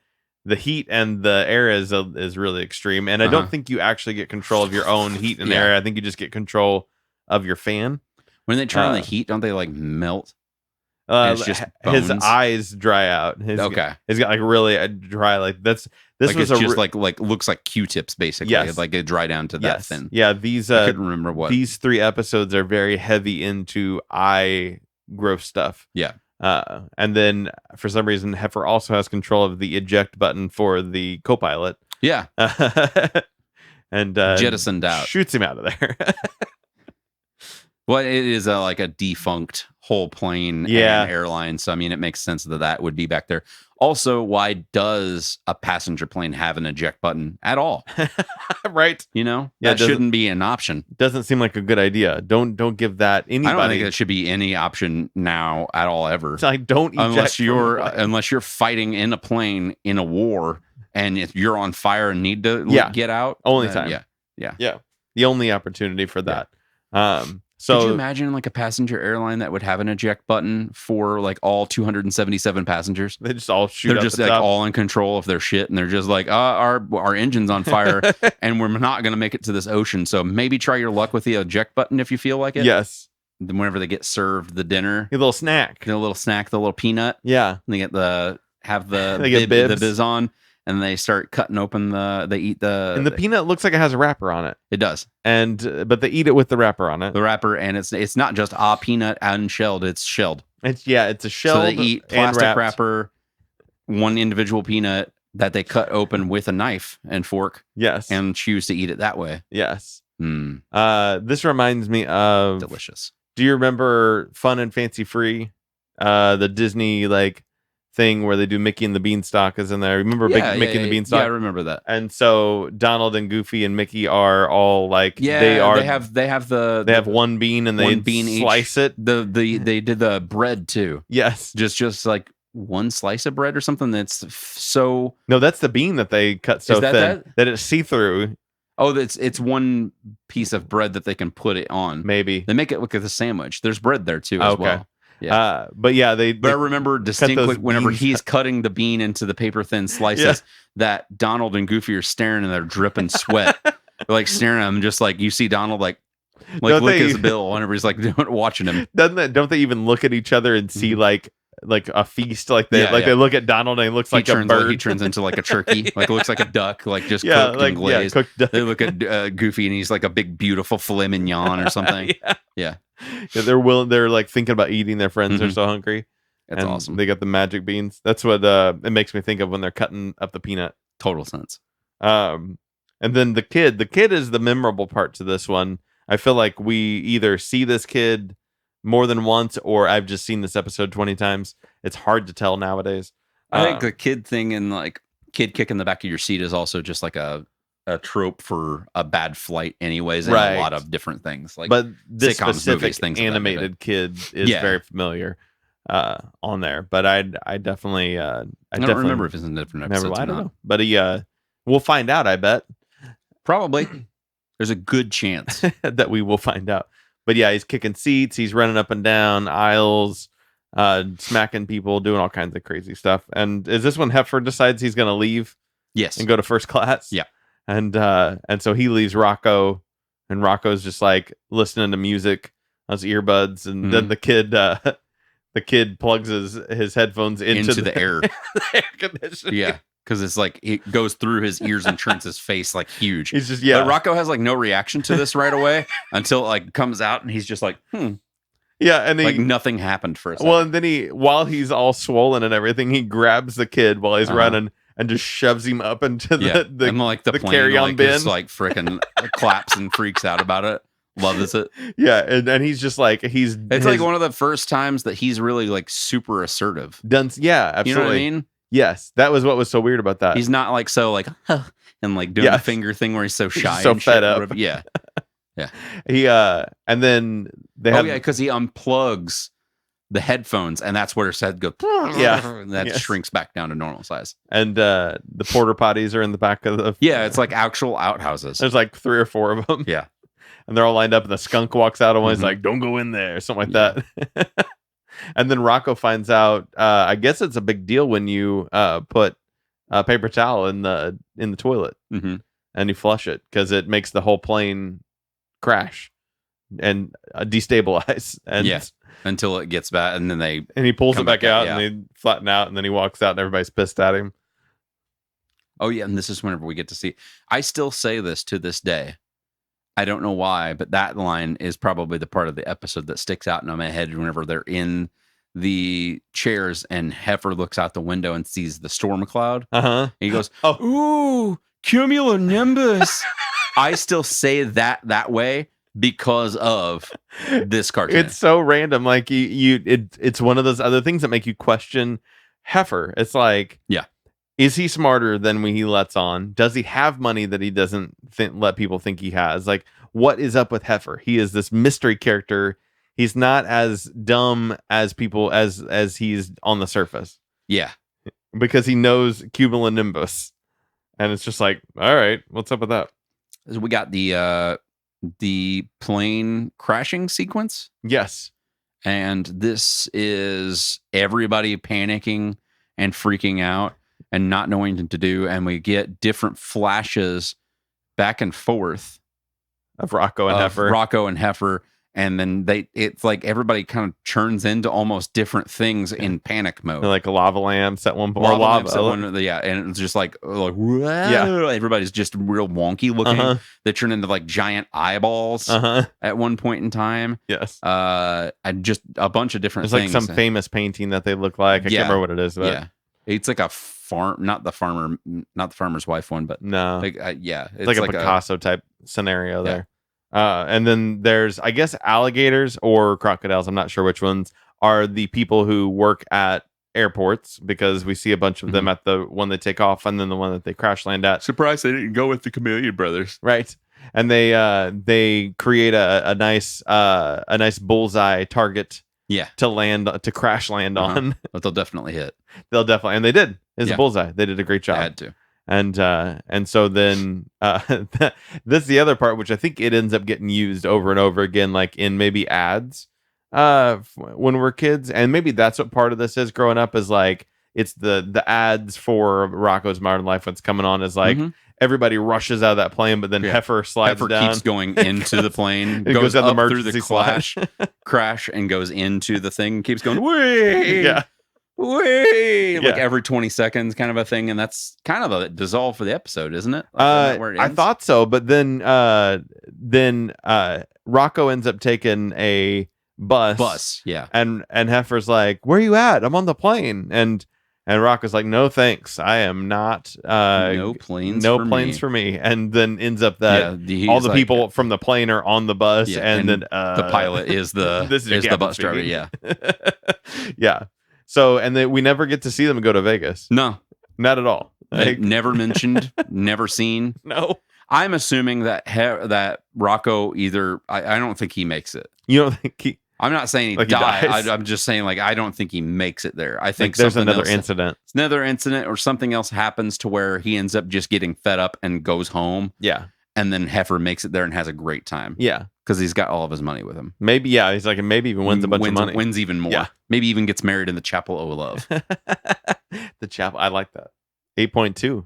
heat and the air is really extreme, and I don't think you actually get control of your own heat and air. I think you just get control of your fan. When they turn on the heat, don't they like melt? It's just his eyes dry out. He's got like really dry. Like this like was it's just like looks like Q-tips basically. Yes. Like it dry down to that thin. Yeah, these I couldn't remember what these 3 episodes are very heavy into eye growth stuff. Yeah. And then for some reason Heifer also has control of the eject button for the co-pilot. Yeah. And jettisoned out. Shoots him out of there. Well, it is like a defunct whole plane and airline. So, I mean, it makes sense that would be back there. Also, why does a passenger plane have an eject button at all? Right. You know, that shouldn't be an option. Doesn't seem like a good idea. Don't give that anybody. I don't think it should be any option now at all ever. It's like, don't eject unless you're fighting in a plane in a war and if you're on fire and need to get out. Only time. Yeah. The only opportunity for that. So could you imagine like a passenger airline that would have an eject button for like all 277 passengers? They just all shoot. They're just like all in control of their shit, and they're just like, our engine's on fire, and we're not going to make it to this ocean. So maybe try your luck with the eject button if you feel like it. Yes. Then whenever they get served the dinner, a little snack, the little peanut. Yeah. And they get the bibs. the biz on. And they start cutting open they eat and the peanut looks like it has a wrapper on it. It does. But they eat it with the wrapper on it. The wrapper, and it's not just a peanut unshelled, it's shelled. It's a shelled. So they eat plastic wrapper, one individual peanut that they cut open with a knife and fork. Yes. And choose to eat it that way. Yes. This reminds me of delicious. Do you remember Fun and Fancy Free? The Disney thing where they do Mickey and the Beanstalk is in there. Remember Mickey and the Beanstalk? Yeah, I remember that. And so Donald and Goofy and Mickey are all they have one bean and they slice it. They did the bread too. Yes. Just like one slice of bread or something that's so. No, that's the bean that they cut so thin that it's see-through. Oh, it's one piece of bread that they can put it on. Maybe. They make it look like a sandwich. There's bread there too as well. Yeah. But I remember distinctly whenever he's cutting the bean into the paper thin slices that Donald and Goofy are staring and they're dripping sweat. They're like staring at him, just like you see Donald like lick his bill whenever he's like watching him. Don't they even look at each other and see like a feast? They look at Donald and he looks like a bird. He turns into like a turkey. Like it looks like a duck, like just cooked and glazed. Cooked duck. They look at Goofy and he's like a big beautiful filet mignon or something. Yeah, they're like thinking about eating their friends. They're so hungry. That's awesome. They got the magic beans. That's what it makes me think of when they're cutting up the peanut. Total sense. And then the kid is the memorable part to this one. I feel like we either see this kid more than once or I've just seen this episode 20 times. It's hard to tell nowadays. I think the kid thing and like kid kicking the back of your seat is also just like a trope for a bad flight anyways, and a lot of different things. Like, but this sitcoms, specific movies, things animated kid is very familiar on there. But I definitely I don't remember if it's in different episodes. I don't know. But we'll find out, I bet. Probably. There's a good chance that we will find out. But yeah, he's kicking seats, he's running up and down aisles, smacking people, doing all kinds of crazy stuff. And is this when Heifer decides he's going to leave? Yes. And go to first class? Yeah. And so he leaves Rocko, and Rocko's just like listening to music on his earbuds, and then the kid plugs his headphones into the air. The air conditioning. Yeah. Because it's like it goes through his ears and turns his face like huge. He's just But Rocko has like no reaction to this right away until it like comes out and he's just like, Yeah, and like nothing happened for a second. Well, and then while he's all swollen and everything, he grabs the kid while he's running and just shoves him up into the and like the plane, carry-on like, bin. Just like freaking claps and freaks out about it. Loves it. Yeah, and he's just like It's like one of the first times that he's really like super assertive. Yeah, absolutely. You know what I mean? Yes, that was what was so weird about that. He's not like so like and like doing the finger thing where he's so shy, he's so and fed shit. up. Yeah. He and then they have because he unplugs the headphones and that's where his head goes. And that shrinks back down to normal size. And the porta potties are in the back of the it's like actual outhouses. There's like 3 or 4 of them. Yeah. And they're all lined up and the skunk walks out and one's like, don't go in there, something like that. And then Rocko finds out I guess it's a big deal when you put a paper towel in the toilet and you flush it because it makes the whole plane crash and destabilize and until it gets bad and then he pulls it back out and they flatten out and then he walks out and everybody's pissed at him. Oh yeah, and this is whenever we get to see. I still say this to this day. I don't know why, but that line is probably the part of the episode that sticks out in my head whenever they're in the chairs and Heifer looks out the window and sees the storm cloud. And he goes, "Ooh, cumulonimbus." I still say that way because of this cartoon. It's so random. Like it's one of those other things that make you question Heifer. It's like, yeah. Is he smarter than he lets on? Does he have money that he doesn't let people think he has? Like, what is up with Heifer? He is this mystery character. He's not as dumb as people as he's on the surface. Yeah. Because he knows cumulonimbus. And it's just like, all right, what's up with that? We got the plane crashing sequence. Yes. And this is everybody panicking and freaking out and not knowing what to do. And we get different flashes back and forth of Rocko and Heifer. And then it's like everybody kind of churns into almost different things in panic mode. They're like lava lamps at one point. Yeah, and it's just like everybody's just real wonky looking. Uh-huh. They turn into like giant eyeballs at one point in time. Yes. And just a bunch of different There's things. Like some famous painting that they look like. I can't remember what it is. But yeah. It's like a not the farmer's wife one, but no. It's like a Picasso type scenario there. And then there's, I guess, alligators or crocodiles. I'm not sure which ones are the people who work at airports, because we see a bunch of them at the one they take off and then the one that they crash land at. Surprised they didn't go with the Chameleon Brothers. Right. And they create a nice bullseye target. Yeah. To crash land on. But they'll definitely hit. And they did. It's a bullseye. They did a great job. They had to. And so then this is the other part, which I think it ends up getting used over and over again, like in maybe ads when we're kids. And maybe that's what part of this is growing up, is like it's the ads for Rocko's Modern Life. What's coming on is like everybody rushes out of that plane, but then Heifer slides down. Keeps going into the plane, goes up through the crash and goes into the thing, keeps going, whee! Yeah. Whee! Like every 20 seconds kind of a thing. And that's kind of a dissolve for the episode, isn't it? Like, I thought so, but then Rocko ends up taking a bus. Yeah. And Heifer's like, where are you at? I'm on the plane. And Rocko's like, no thanks, I am not. No planes for me. And then ends up that all the people from the plane are on the bus, and then the pilot is the bus driver. Yeah. Yeah. So, and then we never get to see them go to Vegas. No, not at all. Like, never mentioned, never seen. No. I'm assuming that that Rocko either, I don't think he makes it. You don't think he? I'm not saying he dies. I'm just saying, like, I don't think he makes it there. I think there's another incident. It's another incident, or something else happens to where he ends up just getting fed up and goes home. Yeah. And then Heifer makes it there and has a great time. Yeah. Because he's got all of his money with him. Maybe, he's like, maybe even wins a bunch of money. Wins even more. Yeah. Maybe even gets married in the Chapel O' Love. The chapel. I like that. 8.2.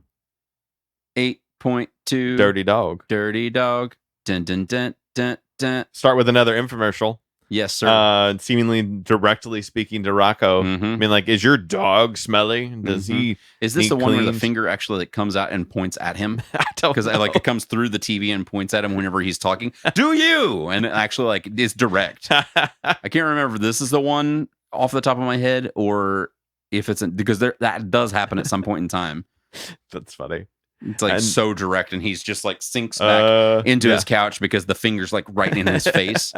8.2. Dirty Dog. Dirty Dog. Dun, dun, dun, dun, dun. Start with another infomercial. Yes, sir. Seemingly directly speaking to Rocko. I mean, like, is your dog smelly? Does he? Is this the one where the finger actually like comes out and points at him? I don't know. Because like it comes through the TV and points at him whenever he's talking. Do you? And it actually like is direct. I can't remember if this is the one off the top of my head or if it's because that does happen at some point in time. That's funny. It's like so direct, and he's just like sinks back into his couch because the finger's like right in his face.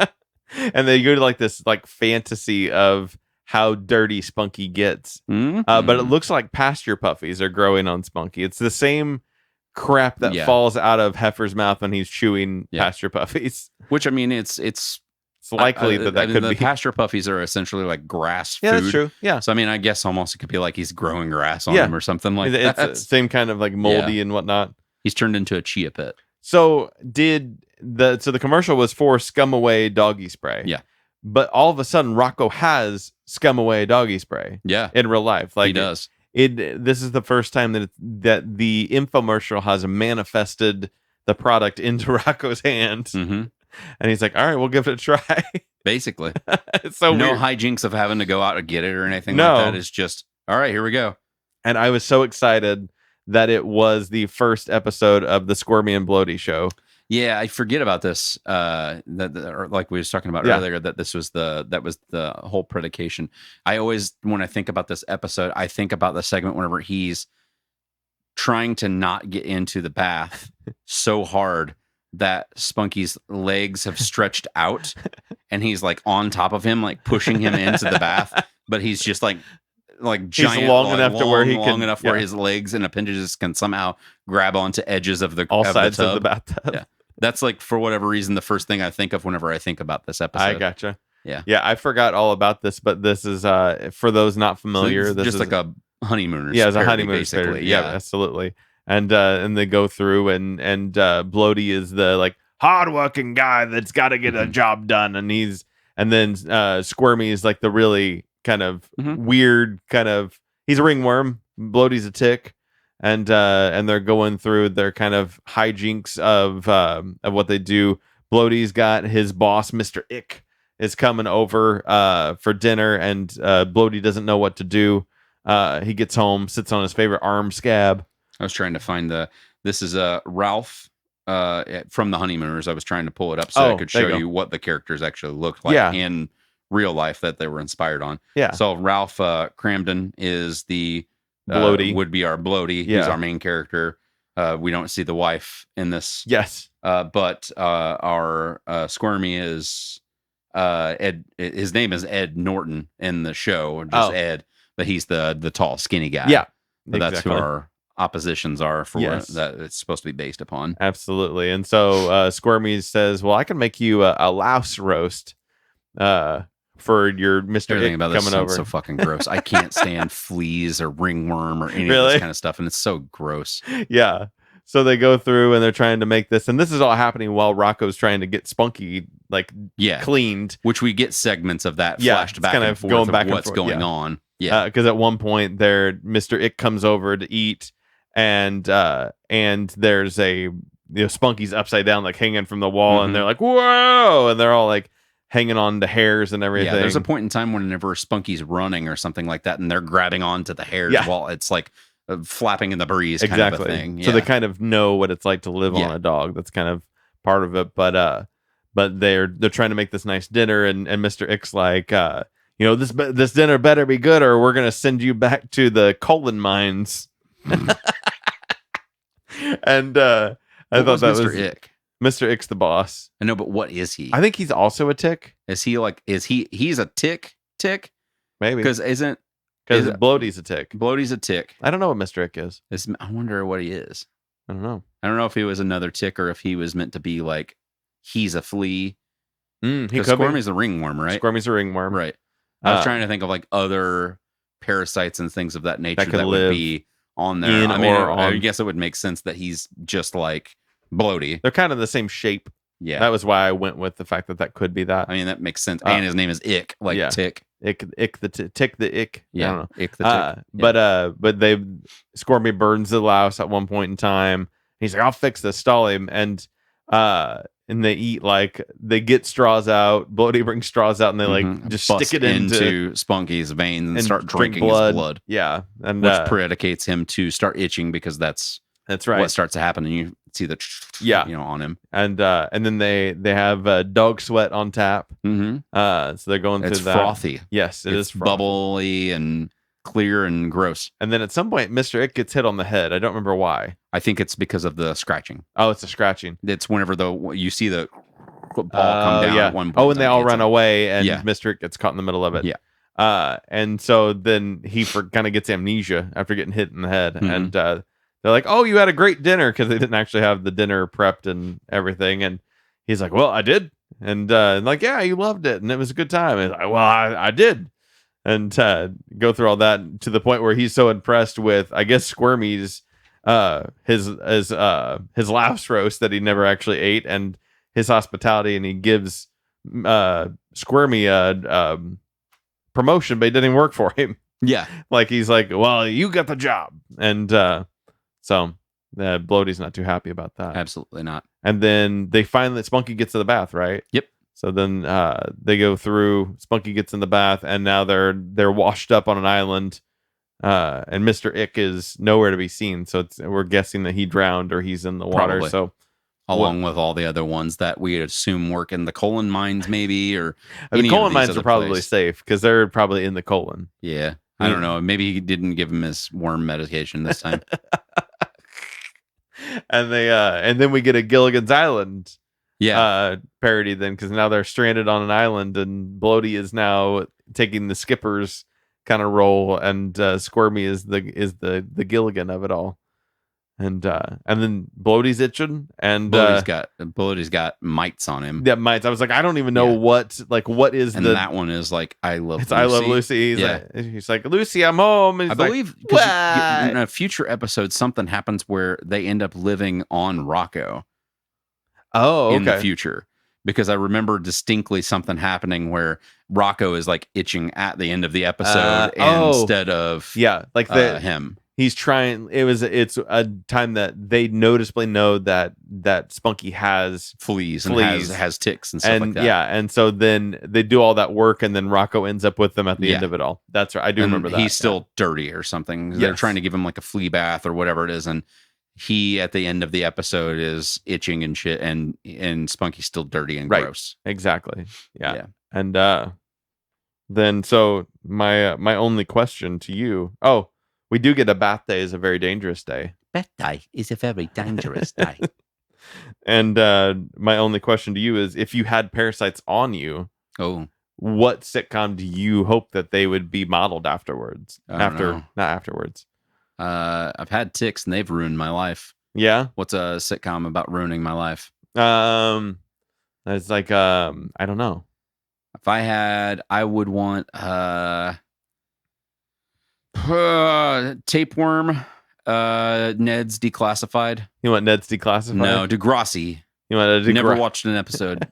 And they go to like this like fantasy of how dirty Spunky gets. But it looks like pasture puppies are growing on Spunky. It's the same crap that falls out of Heifer's mouth when he's chewing pasture puppies. Which, I mean, it's likely that could be. Pasture puppies are essentially like grass food. Yeah, that's true. Yeah. So, I mean, I guess almost it could be like he's growing grass on them or something like that. It's the same kind of like moldy and whatnot. He's turned into a chia pet. So the commercial was for Scum Away doggy spray. Yeah. But all of a sudden Rocko has Scum Away doggy spray. Yeah. In real life. Like he does. This is the first time that the infomercial has manifested the product into Rocko's hand. Mm-hmm. And he's like, all right, we'll give it a try. Basically. It's so no weird. Hijinks of having to go out and get it or anything like that. It's just, all right, here we go. And I was so excited that it was the first episode of the Squirmy and Bloaty show. Yeah, I forget about this. Or like we was talking about earlier, that this was that was the whole predication. I always, when I think about this episode, I think about the segment whenever he's trying to not get into the bath so hard that Spunky's legs have stretched out and he's like on top of him, like pushing him into the bath, but he's just like giant, he's long enough to where he long can, enough where his legs and appendages can somehow grab onto edges of all sides the of the bathtub. Yeah. That's like, for whatever reason, the first thing I think of whenever I think about this episode. I gotcha. Yeah. I forgot all about this, but this is for those not familiar. So this just is like a honeymooners. Yeah, it's a parody, honeymooners basically. parody. Yeah, absolutely. And they go through and Bloaty is the like hardworking guy that's got to get a job done, and then Squirmy is like the really kind of weird kind of, he's a ringworm. Bloaty's a tick, and they're going through their kind of hijinks of what they do. Bloaty's got his boss, Mr. Ick, is coming over for dinner, and Bloaty doesn't know what to do. He gets home, sits on his favorite arm scab. I was trying to find this is Ralph from the Honeymooners. I was trying to pull it up so I could show you what the characters actually looked like in real life that they were inspired on. Yeah. So Ralph Cramden is the Bloaty. Would be our Bloaty. He's our main character. We don't see the wife in this. Yes. But our Squirmy is Ed. His name is Ed Norton in the show, just Ed, but he's the tall, skinny guy. Yeah. But that's who our oppositions are for that it's supposed to be based upon. Absolutely. And so Squirmy says, well, I can make you a louse roast for your Mr. Everything Ick about this coming over. So fucking gross. I can't stand fleas or ringworm or any of this kind of stuff, and it's so gross. Yeah. So they go through and they're trying to make this, and this is all happening while Rocco's trying to get Spunky cleaned. Which we get segments of that flashed back kind and of forth going back of what's and forth. going on. Yeah. Because at one point there, Mr. Ick comes over to eat, and there's a Spunky's upside down, like hanging from the wall, and they're like, whoa, and they're all like hanging on to hairs and everything. Yeah, there's a point in time whenever Spunky's running or something like that, and they're grabbing onto the hairs while it's like flapping in the breeze kind of a thing. Yeah. So they kind of know what it's like to live on a dog. That's kind of part of it. But they're trying to make this nice dinner, and Mr. Ick's like, this dinner better be good, or we're gonna send you back to the colon mines. And I thought that was Mr. Ick. Mr. Ick's the boss. I know, but what is he? I think he's also a tick. Is he he's a tick? Maybe. Because Bloaty's a tick. Bloaty's a tick. I don't know what Mr. Ick is. I wonder what he is. I don't know. I don't know if he was another tick or if he was meant to be like, he's a flea. Because Squirmy's a ringworm, right? Squirmy's a ringworm. Right. I was trying to think of like other parasites and things of that nature that would be on there. I guess it would make sense that he's just like Bloaty. They're kind of the same shape. Yeah. That was why I went with the fact that could be that. I mean, that makes sense. And his name is Ick, tick. Ick the tick the ick. Yeah. I don't know. Ick the tick. But Squirmy burns the louse at one point in time. He's like, I'll fix this, stall him. And they eat, they get straws out. Bloaty brings straws out, and they just Bust stick it into Spunky's veins and start drink drinking his blood. Yeah. And which predicates him to start itching, because that's right. What starts to happen, and you see the on him. And then they have dog sweat on tap. So they're going through that. It's frothy. Yes, it's frothy. Bubbly and clear and gross. And then at some point, Mr. Ick gets hit on the head. I don't remember why. I think it's because of the scratching. Oh, it's a scratching. It's whenever you see the ball come down at one point. Oh, and they all run away, and Yeah. Mr. Ick gets caught in the middle of it. Yeah. And so then he kind of gets amnesia after getting hit in the head. And they're like, oh, you had a great dinner, because they didn't actually have the dinner prepped and everything. And he's like, well, I did. And like, yeah, you loved it, and it was a good time. And like, well, I did. And go through all that to the point where he's so impressed with, I guess, Squirmy's his louse roast that he never actually ate, and his hospitality, and he gives Squirmy a promotion, but it didn't work for him. Yeah. Like, he's like, well, you got the job. And so Bloaty's not too happy about that. Absolutely not. And then Spunky gets to the bath, right? Yep. So then they go through, Spunky gets in the bath, and now they're washed up on an island, and Mr. Ick is nowhere to be seen. So we're guessing that he drowned or he's in the water. Probably. So along with all the other ones that we assume work in the colon mines, maybe, or the colon mines are probably safe, because they're probably in the colon. Yeah. I don't know. Maybe he didn't give him his worm medication this time. And then we get a Gilligan's Island parody then, because now they're stranded on an island and Bloaty is now taking the skipper's kind of role, and Squirmy is the Gilligan of it all. And then Bloaty's itching, and Bloaty's got mites on him. Yeah, mites. I was like, I don't even know what is and that one is like I love Lucy. He's like, Lucy, I'm home. And I believe in a future episode something happens where they end up living on Rocko. Oh, okay. In the future. Because I remember distinctly something happening where Rocko is like itching at the end of the episode instead of him. He's trying. It's a time that they noticeably know that Spunky has fleas and has ticks and stuff like that. Yeah, and so then they do all that work, and then Rocko ends up with them at the end of it all. That's right. I do remember that. He's still dirty or something. Yes. They're trying to give him like a flea bath or whatever it is, and he at the end of the episode is itching and shit, and Spunky's still dirty and gross. Exactly. Yeah. And then so my only question to you. Oh. We do get a bath day is a very dangerous day. Bath day is a very dangerous day. And my only question to you is, if you had parasites on you, what sitcom do you hope that they would be modeled afterwards? Not afterwards. I've had ticks and they've ruined my life. Yeah. What's a sitcom about ruining my life? It's like I don't know. If I had, I would want Tapeworm, Ned's Declassified. You want Ned's Declassified? No, Degrassi. You want Never watched an episode.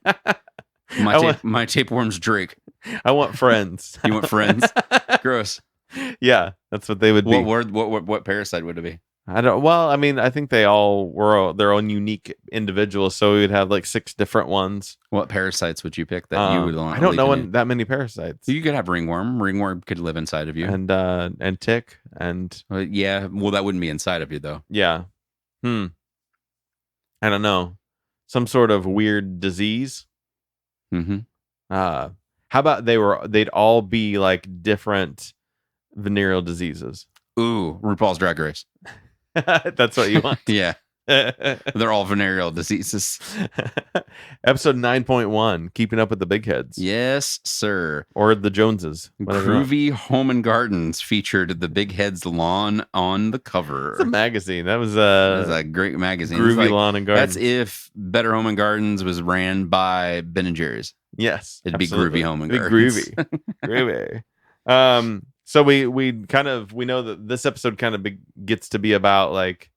My Tapeworm's Drake. I want Friends. You want Friends? Gross. Yeah, that's what they would be. What parasite would it be? I don't. Well, I mean, I think they all were their own unique individuals, so we would have like 6 different ones. What parasites would you pick that you would want? I don't know that many parasites. You could have ringworm. Ringworm could live inside of you, and tick, and yeah. Well, that wouldn't be inside of you though. Yeah. I don't know. Some sort of weird disease. Mm-hmm. How about they'd all be like different venereal diseases? Ooh, RuPaul's Drag Race. That's what you want. Yeah. They're all venereal diseases. Episode 9.1, Keeping Up with the Big Heads. Yes, sir. Or the Joneses. Groovy Home and Gardens featured the Big Heads lawn on the cover. It's a magazine. That was a great magazine. Groovy Lawn and Garden. That's if Better Home and Gardens was ran by Ben and Jerry's. Yes. It'd absolutely be Groovy Home and Gardens. Groovy. Groovy. So we know that this episode kind of gets to be about like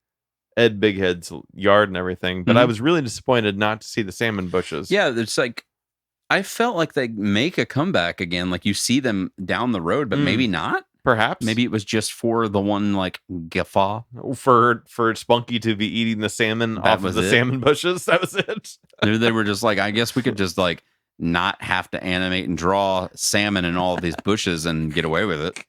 Ed Bighead's yard and everything, but I was really disappointed not to see the salmon bushes. Yeah, it's like I felt like they make a comeback again. Like you see them down the road, but maybe not. Perhaps maybe it was just for the one like guffaw for Spunky to be eating the salmon off of the salmon bushes. That was it. They were just like, I guess we could just like not have to animate and draw salmon in all of these bushes and get away with it.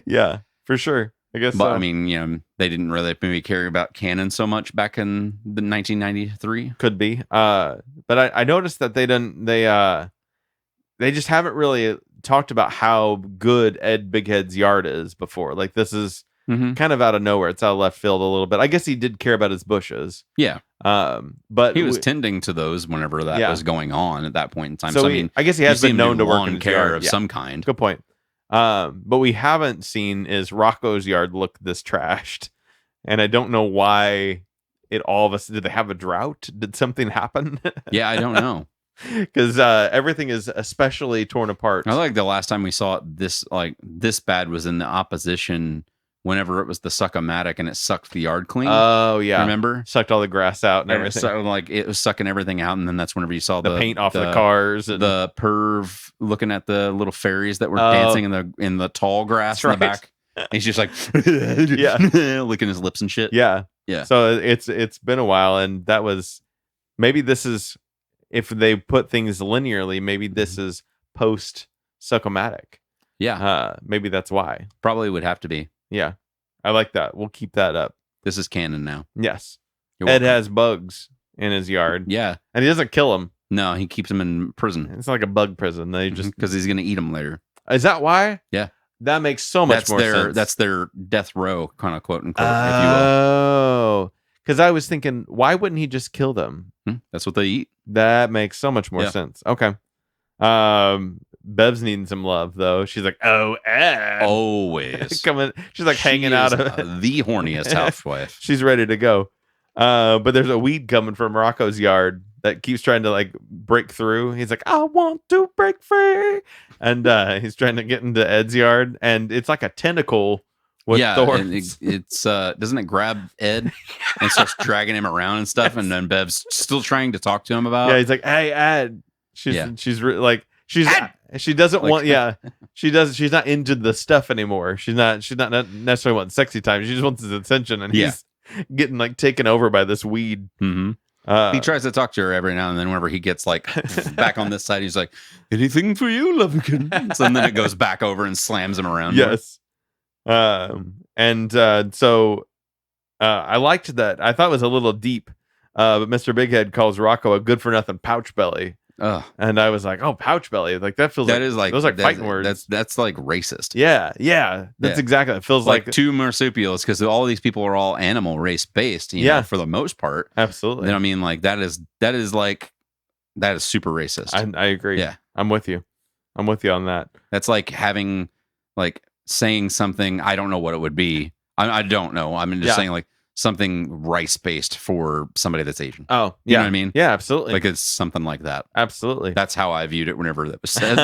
Yeah, for sure. I guess. But I mean, they didn't really maybe care about canon so much back in the 1993. Could be. But I noticed that they just haven't really talked about how good Ed Bighead's yard is before. Like this is kind of out of nowhere. It's out of left field a little bit. I guess he did care about his bushes. Yeah. But he was tending to those whenever that was going on at that point in time. So I guess he has been known to work in care yard of some kind. Good point. But we haven't seen is Rocco's yard look this trashed, and I don't know why it all of us. Did they have a drought? Did something happen? Yeah, I don't know. Because everything is especially torn apart. I like the last time we saw it this bad was in the opposition. Whenever it was the Suck-O-Matic and it sucked the yard clean. Oh, yeah. Remember? Sucked all the grass out and everything. So, like, it was sucking everything out. And then that's whenever you saw the paint off the cars. And the perv looking at the little fairies that were dancing in the tall grass in the back. And he's just like, licking his lips and shit. Yeah. Yeah. So it's been a while. And that was, maybe this is, if they put things linearly, maybe this is post Suck-O-Matic. Yeah. Maybe that's why. Probably would have to be. Yeah, I like that. We'll keep that up. This is canon now. Yes. Ed has bugs in his yard. Yeah. And he doesn't kill them. No, he keeps them in prison. It's like a bug prison. They just because he's going to eat them later. Is that why? Yeah. That makes so much more sense. That's their death row, kind of quote unquote, if you will. Oh. because I was thinking, why wouldn't he just kill them? That's what they eat. That makes so much more sense. Okay. Bev's needing some love though. She's like, oh, Ed. Always coming. She's like hanging out of the horniest housewife. She's ready to go. But there's a weed coming from Rocco's yard that keeps trying to like break through. He's like, I want to break free, and he's trying to get into Ed's yard, and it's like a tentacle with thorns. And it's doesn't it grab Ed and starts dragging him around and stuff, and then Bev's still trying to talk to him about. Yeah, he's like, hey, Ed. She doesn't want. Yeah, she's not into the stuff anymore. She's not necessarily wanting sexy time. She just wants his attention, and he's getting like taken over by this weed. He tries to talk to her every now and then. Whenever he gets like back on this side, he's like, anything for you, loveykin. So then it goes back over and slams him around. Yes. So I liked that. I thought it was a little deep. But Mr. Bighead calls Rocko a good for nothing pouch belly. And I was like, oh, pouch belly. Like that feels that is like those like fighting words. That's like racist. Yeah. That's exactly. It feels like two marsupials, because all these people are all animal race based, you know, for the most part. Absolutely. Then I mean, like that is super racist. I agree. Yeah. I'm with you on that. That's like having like saying something, I don't know what it would be. I don't know. I'm just saying like something rice based for somebody that's Asian. Oh, you know what I mean? Yeah, absolutely. Like it's something like that. Absolutely. That's how I viewed it whenever that was said.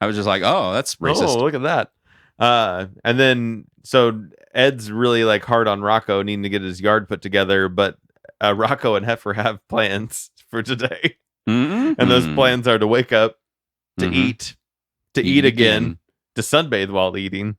I was just like, oh, that's racist. Oh, look at that. And then so Ed's really like hard on Rocko needing to get his yard put together, but Rocko and Heifer have plans for today. And those plans are to wake up, to eat again, to sunbathe while eating,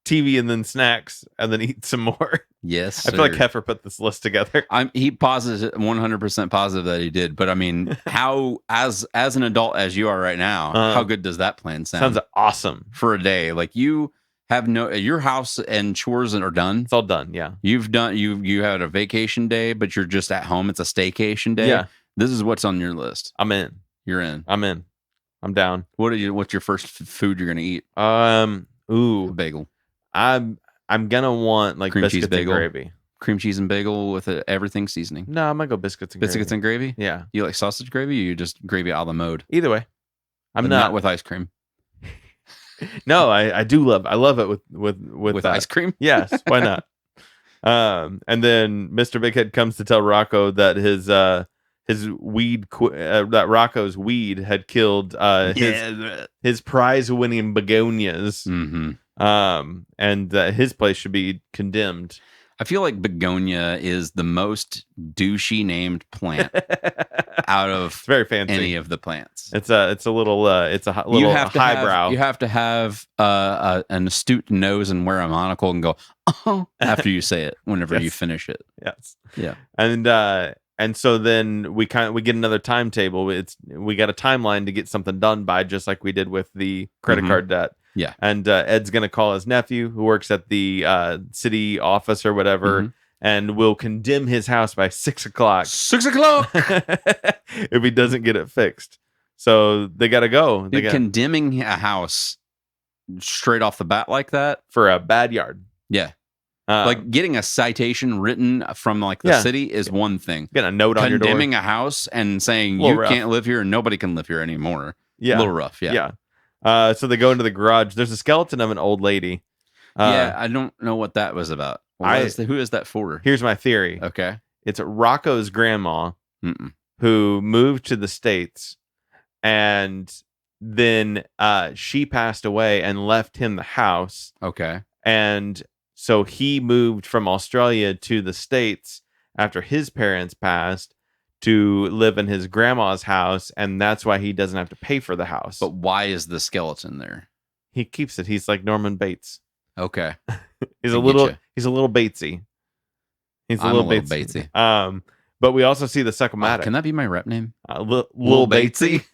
TV and then snacks, and then eat some more. Yes, I feel like Heifer put this list together. He pauses 100% positive that he did, but I mean, how as an adult as you are right now, how good does that plan sound? Sounds awesome for a day. Like you have your house and chores are done. It's all done. Yeah, you had a vacation day, but you're just at home. It's a staycation day. Yeah, this is what's on your list. I'm in. You're in. I'm in. I'm down. What's your first food you're gonna eat? A bagel. I'm gonna want like cream biscuits cheese bagel, and gravy. Cream cheese and bagel with everything seasoning. No, I'm gonna go biscuits and gravy. Yeah. You like sausage gravy, or you just gravy a la mode? Either way. I'm not with ice cream. No, I do love. I love it with ice cream. Yes, why not? And then Mr. Bighead comes to tell Rocko that his weed that Rocco's weed had killed his prize-winning begonias. And his place should be condemned. I feel like begonia is the most douchey named plant out of it's very fancy. Any of the plants. It's a little highbrow. You have to have an astute nose and wear a monocle and go after you say it whenever you finish it. Yes. Yeah. And so then we get another timetable. We got a timeline to get something done by, just like we did with the credit card debt. Yeah. And Ed's going to call his nephew, who works at the city office or whatever, and will condemn his house by 6 o'clock. 6 o'clock! If he doesn't get it fixed. So they got to go. Condemning a house straight off the bat like that? For a bad yard. Yeah. Like getting a citation written from like the city is one thing. Getting a note on your door. Condemning a house and saying you can't live here and nobody can live here anymore. Yeah. A little rough, yeah. So they go into the garage. There's a skeleton of an old lady. I don't know what that was about. Who is that for? Here's my theory. Okay. It's Rocco's grandma who moved to the States, and then she passed away and left him the house. Okay. And so he moved from Australia to the States after his parents passed to live in his grandma's house, and that's why he doesn't have to pay for the house. But why is the skeleton there? He keeps it. He's like Norman Bates. Okay. He's a little Batesy. He's a little Batesy. But we also see the Succomatic. Can that be my rep name? Little Batesy.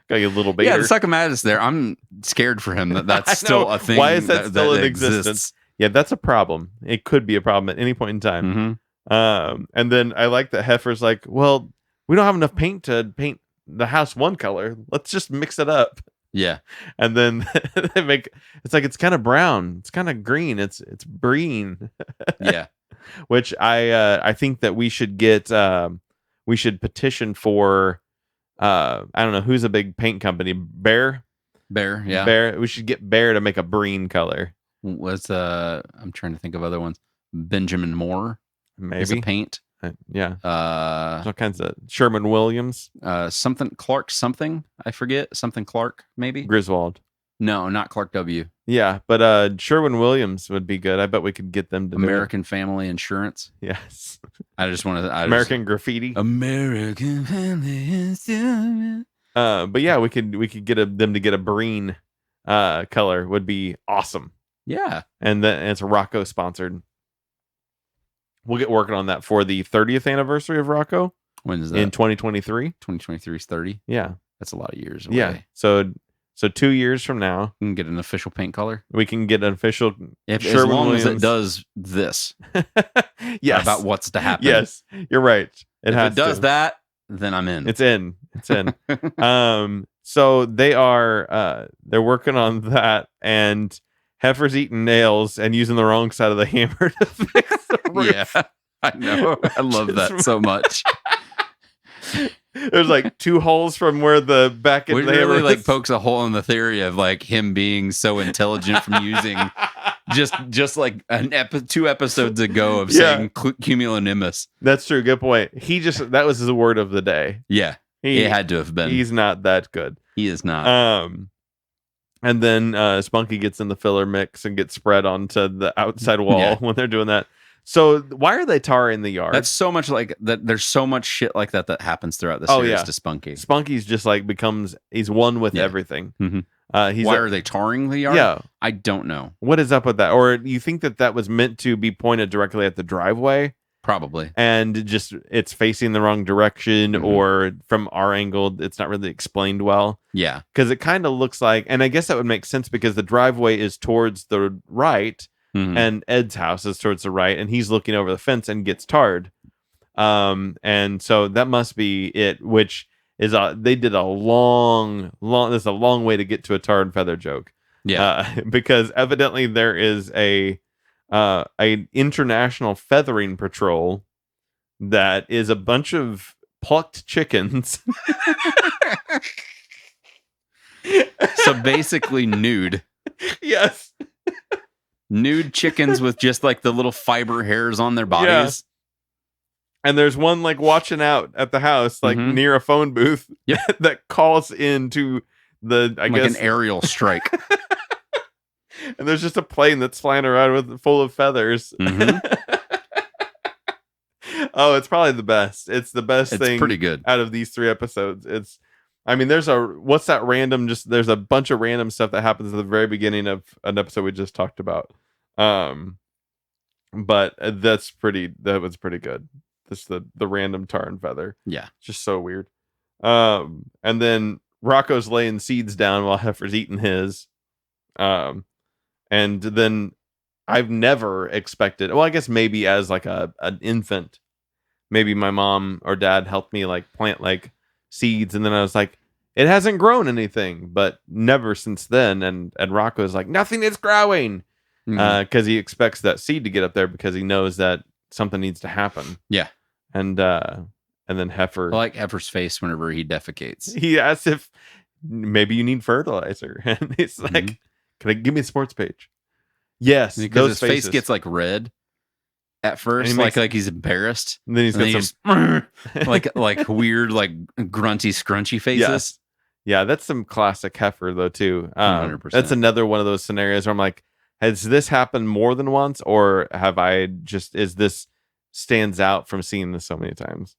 Got you, little baiter. Yeah, the Succomatic's there. I'm scared for him that's still a thing. Why is that still in existence? Exists. Yeah, that's a problem. It could be a problem at any point in time. And then I like that Heifer's like, well, we don't have enough paint to paint the house one color. Let's just mix it up. Yeah. And then it's like it's kind of brown. It's kind of green. It's green. Yeah. Which I think that we should get we should petition for I don't know who's a big paint company. Bear, yeah. Bear. We should get Bear to make a breen color. What's I'm trying to think of other ones. Benjamin Moore is a Maybe. paint. Yeah. All kinds of Sherman Williams. Something Clark something. I forget. Something Clark, maybe. Griswold. No, not Clark W. Yeah, but Sherwin Williams would be good. I bet we could get them to American Family Insurance. Yes. I just want to American Graffiti. American Family Insurance. But yeah, we could get them to get a breen color would be awesome. Yeah. And it's Rocko sponsored. We'll get working on that for the 30th anniversary of Rocko. When is that? In 2023. 2023 is 30. Yeah. That's a lot of years away. Yeah. So 2 years from now, we can get an official paint color. We can get an official. As long as it does this. Yes. About what's to happen. Yes. You're right. If it does that, then I'm in. It's in. So they're working on that, and Heifer's eating nails and using the wrong side of the hammer to fix the roof. Yeah, I know. I love that so much. There's like 2 holes from where the back end really like pokes a hole in the theory of like him being so intelligent from using just like 2 episodes ago of saying cumulonimbus. That's true. Good point. That was his word of the day. Yeah. It had to have been. He's not that good. He is not. And then Spunky gets in the filler mix and gets spread onto the outside wall when they're doing that. So why are they tarring the yard? That's so much like that. There's so much shit like that happens throughout the series to Spunky. Spunky's just like he's one with everything. Mm-hmm. Why are they tarring the yard? Yeah. I don't know. What is up with that? Or you think that was meant to be pointed directly at the driveway? Probably. And just it's facing the wrong direction, or from our angle, it's not really explained well. Yeah. Because it kind of looks like, and I guess that would make sense because the driveway is towards the right. And Ed's house is towards the right, and he's looking over the fence and gets tarred. And so that must be it, which is they did a long, there's a long way to get to a tar and feather joke. Yeah. Because evidently there is a international feathering patrol that is a bunch of plucked chickens. So basically nude. Yes. Nude chickens with just like the little fiber hairs on their bodies. Yeah. And there's one like watching out at the house, like near a phone booth that calls into the, I guess, an aerial strike. And there's just a plane that's flying around full of feathers. Oh, it's probably the best. It's the best thing. It's pretty good out of these 3 episodes. There's there's a bunch of random stuff that happens at the very beginning of an episode we just talked about. But that was pretty good. This the random tar and feather. Yeah. Just so weird. And then Rocco's laying seeds down while Heifer's eating his. And then I've never expected, well, I guess maybe as like an infant, maybe my mom or dad helped me like plant like seeds, and then I was like, it hasn't grown anything, but never since then. And Rocco's like, nothing is growing, because he expects that seed to get up there because he knows that something needs to happen. Yeah. And then Heifer, I like Heifer's face whenever he defecates. He asks if maybe you need fertilizer, and he's like, can I give me a sports page? Yes, because his face gets like red at first, like he's embarrassed. And then he's got some like weird, like grunty, scrunchy faces. Yes. Yeah, that's some classic Heifer though too. 100%. That's another one of those scenarios where I'm like, has this happened more than once, or is this stands out from seeing this so many times?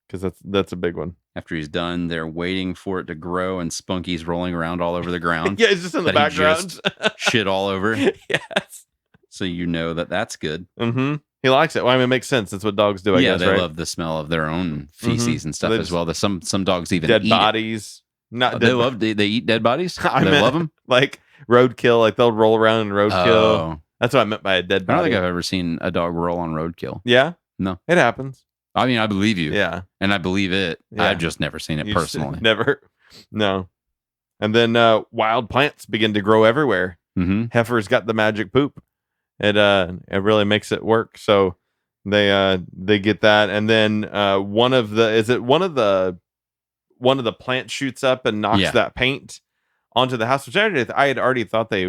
Because that's a big one. After he's done, they're waiting for it to grow, and Spunky's rolling around all over the ground. Yeah, it's just in the background. Shit all over. Yes. So you know that's good. Mm-hmm. He likes it. Well, I mean, it makes sense. That's what dogs do, I guess, they right? love the smell of their own feces and stuff as well. There's some dogs even dead eat bodies. They eat dead bodies? They love them? Like roadkill. Like they'll roll around in roadkill. Oh. That's what I meant by a dead body. I don't think I've ever seen a dog roll on roadkill. Yeah? No. It happens. I mean, I believe you. Yeah. And I believe it. Yeah. I've just never seen it personally. Never. No. And then wild plants begin to grow everywhere. Mm-hmm. Heifer's got the magic poop. it really makes it work. So they get that, and then one of the plants shoots up and knocks that paint onto the house, which I had already thought they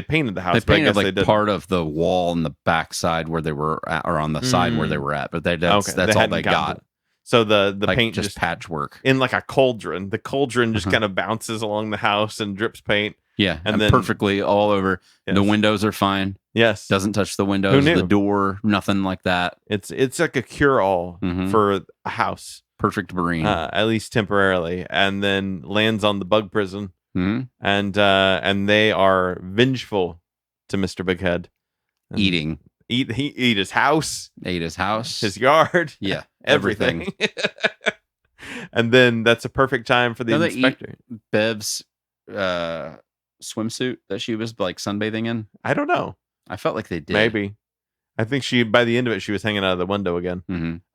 painted the house. They painted but I guess like they didn't. part of the wall on the back side where they were at, or on the side where they were at, but that's all they got. So the like paint just patchwork in like a cauldron. The cauldron just kind of bounces along the house and drips paint. Yeah, and then perfectly all over. Yes. The windows are fine. Yes, doesn't touch the windows, the door, nothing like that. It's like a cure-all for a house. Perfect marine, at least temporarily, and then lands on the bug prison, and they are vengeful to Mr. Bighead. Eat his house, his yard, yeah, everything. And then that's a perfect time for the inspector. Bev's swimsuit that she was like sunbathing in. I don't know. I felt like they did. Maybe. I think by the end of it, she was hanging out of the window again.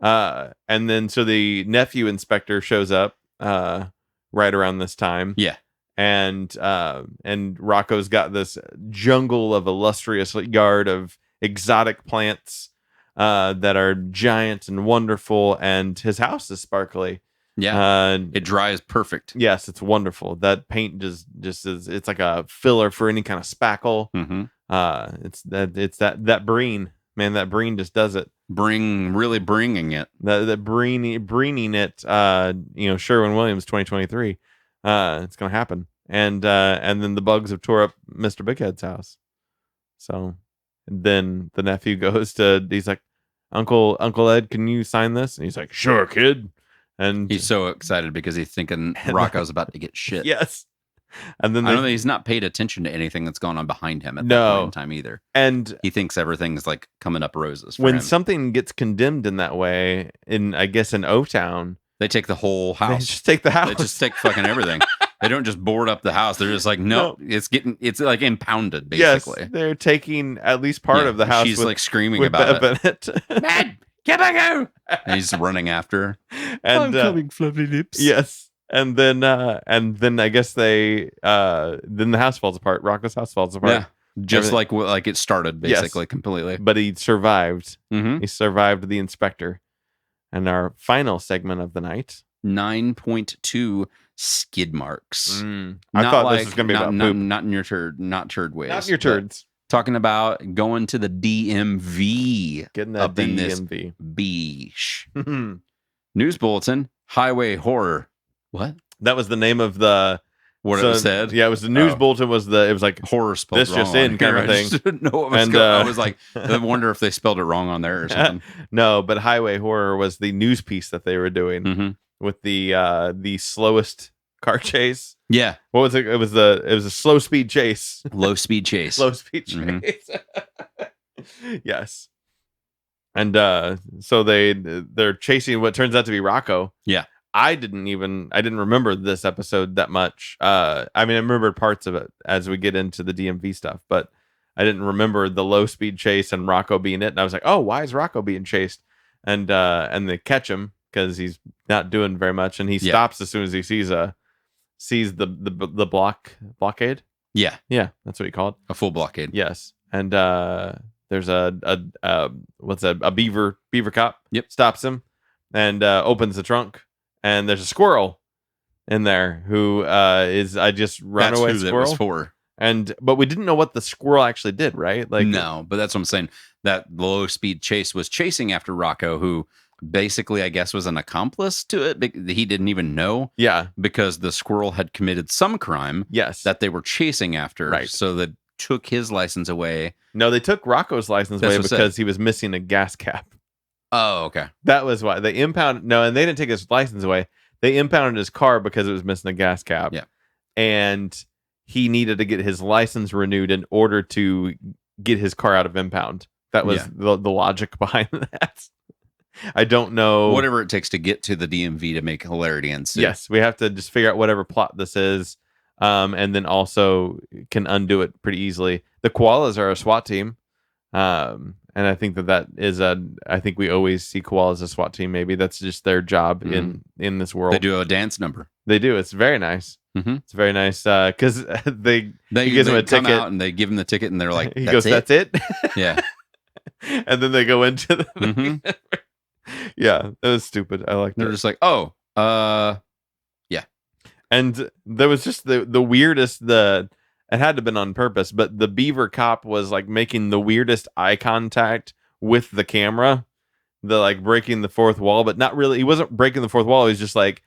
And then so the nephew inspector shows up right around this time. Yeah. And Rocco's got this jungle of illustrious yard of exotic plants that are giant and wonderful, and his house is sparkly. Yeah, it dries perfect. Yes, it's wonderful. That paint just is. It's like a filler for any kind of spackle. It's that breen. Man, that breen just does it. Really bringing it. That breening it. Sherwin-Williams 2023. It's gonna happen. And then the bugs have tore up Mr. Bighead's house. So then the nephew goes to. He's like, Uncle Ed, can you sign this? And he's like, sure, kid. And he's so excited because he's thinking Rocco's about to get shit. Yes. And then I don't know, he's not paid attention to anything that's going on behind him at that point in time either. And he thinks everything's like coming up roses. When something gets condemned in that way, in O-Town, they take the whole house. They just take the house. They just take fucking everything. They don't just board up the house. They're just like, no. It's like impounded, basically. Yes, they're taking at least part of the house. She's like screaming about it. Mad, get back out! And he's running after her. And, I'm coming, fluffy lips. Yes. And then I guess then the house falls apart. Rocco's house falls apart. Yeah, just like it started, basically, completely. But he survived. He survived the inspector. And our final segment of the night, 9.2 skid marks. I thought this was going to be about poop. Not in your turd, not turd ways. Not in your turds. Talking about going to the DMV. Getting that up in this beach. News bulletin, highway horror. What? That was the name of the what it said. Yeah, it was the news bulletin. It was like horror spelled this wrong just in kind of thing. I just didn't know what was going on. I was like, I wonder if they spelled it wrong on there or something. No, but highway horror was the news piece that they were doing with the slowest car chase. Yeah. What was it? It was a slow speed chase. Low speed chase. Slow speed chase. Yes. And so they're chasing what turns out to be Rocko. Yeah. I didn't remember this episode that much. I remembered parts of it as we get into the DMV stuff, but I didn't remember the low speed chase and Rocko being it. And I was like, oh, why is Rocko being chased? And they catch him because he's not doing very much, and he stops as soon as he sees the blockade. Yeah, that's what he called a full blockade. Yes, and there's a beaver cop. Yep, stops him and opens the trunk. And there's a squirrel in there who is runaway who squirrel. That was for. But we didn't know what the squirrel actually did, right? Like no, but that's what I'm saying. That low speed chase was chasing after Rocko, who basically, I guess, was an accomplice to it. He didn't even know. Yeah, because the squirrel had committed some crime. Yes, that they were chasing after. Right. So they took his license away. No, they took Rocco's license away because he was missing a gas cap. Oh, okay. That was why they impounded. No, and they didn't take his license away. They impounded his car because it was missing a gas cap. Yeah. And he needed to get his license renewed in order to get his car out of impound. That was the logic behind that. I don't know. Whatever it takes to get to the DMV to make hilarity ensue. Yes, we have to just figure out whatever plot this is, and then also can undo it pretty easily. The koalas are a SWAT team. And And I think that is I think we always see Koala as a SWAT team. Maybe that's just their job in this world. They do a dance number. They do. It's very nice. Mm-hmm. It's very nice because he gives him a come ticket out and they give him the ticket and they're like, he goes, "That's it." Yeah. And then they go into the yeah, that was stupid. I like that. They're just like, oh, yeah. And there was just the weirdest, it had to have been on purpose, but the beaver cop was like making the weirdest eye contact with the camera, the like breaking the fourth wall, but not really. He wasn't breaking the fourth wall. He was just like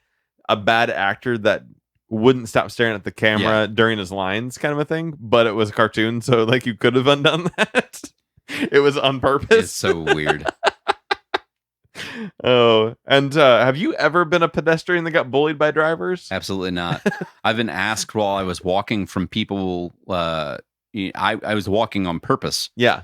a bad actor that wouldn't stop staring at the camera during his lines, kind of a thing. But it was a cartoon, so like you could have undone that. It was on purpose. It's so weird. Oh, and have you ever been a pedestrian that got bullied by drivers? Absolutely not. I've been asked while I was walking from people. I was walking on purpose. Yeah.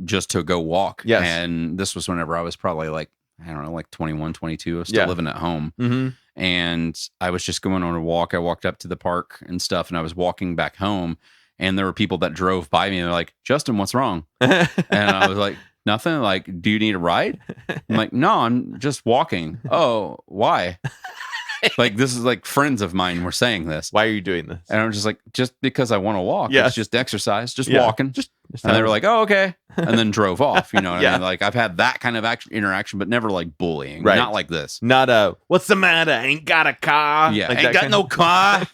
Just to go walk. Yes. And this was whenever I was probably like, I don't know, like 21, 22. I was still living at home. Mm-hmm. And I was just going on a walk. I walked up to the park and stuff, and I was walking back home. And there were people that drove by me and they're like, Justin, what's wrong? And I was like, nothing. Like, do you need a ride? I'm like, no, I'm just walking. Oh, why? Like, this is like friends of mine were saying this. Why are you doing this? And I'm just like, just because I want to walk. Yeah. It's just exercise, just walking. Just and they were like, oh, okay. And then drove off. You know what Yeah. I mean? Like, I've had that kind of interaction, but never like bullying. Right. Not like this. Not what's the matter? Ain't got a car. Yeah. Like Ain't got no car.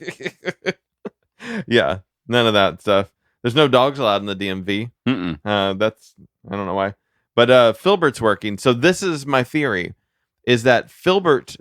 Yeah. None of that stuff. There's no dogs allowed in the DMV. Mm-mm. That's, I don't know why. But Filbert's working. So this is my theory, is that Filbert,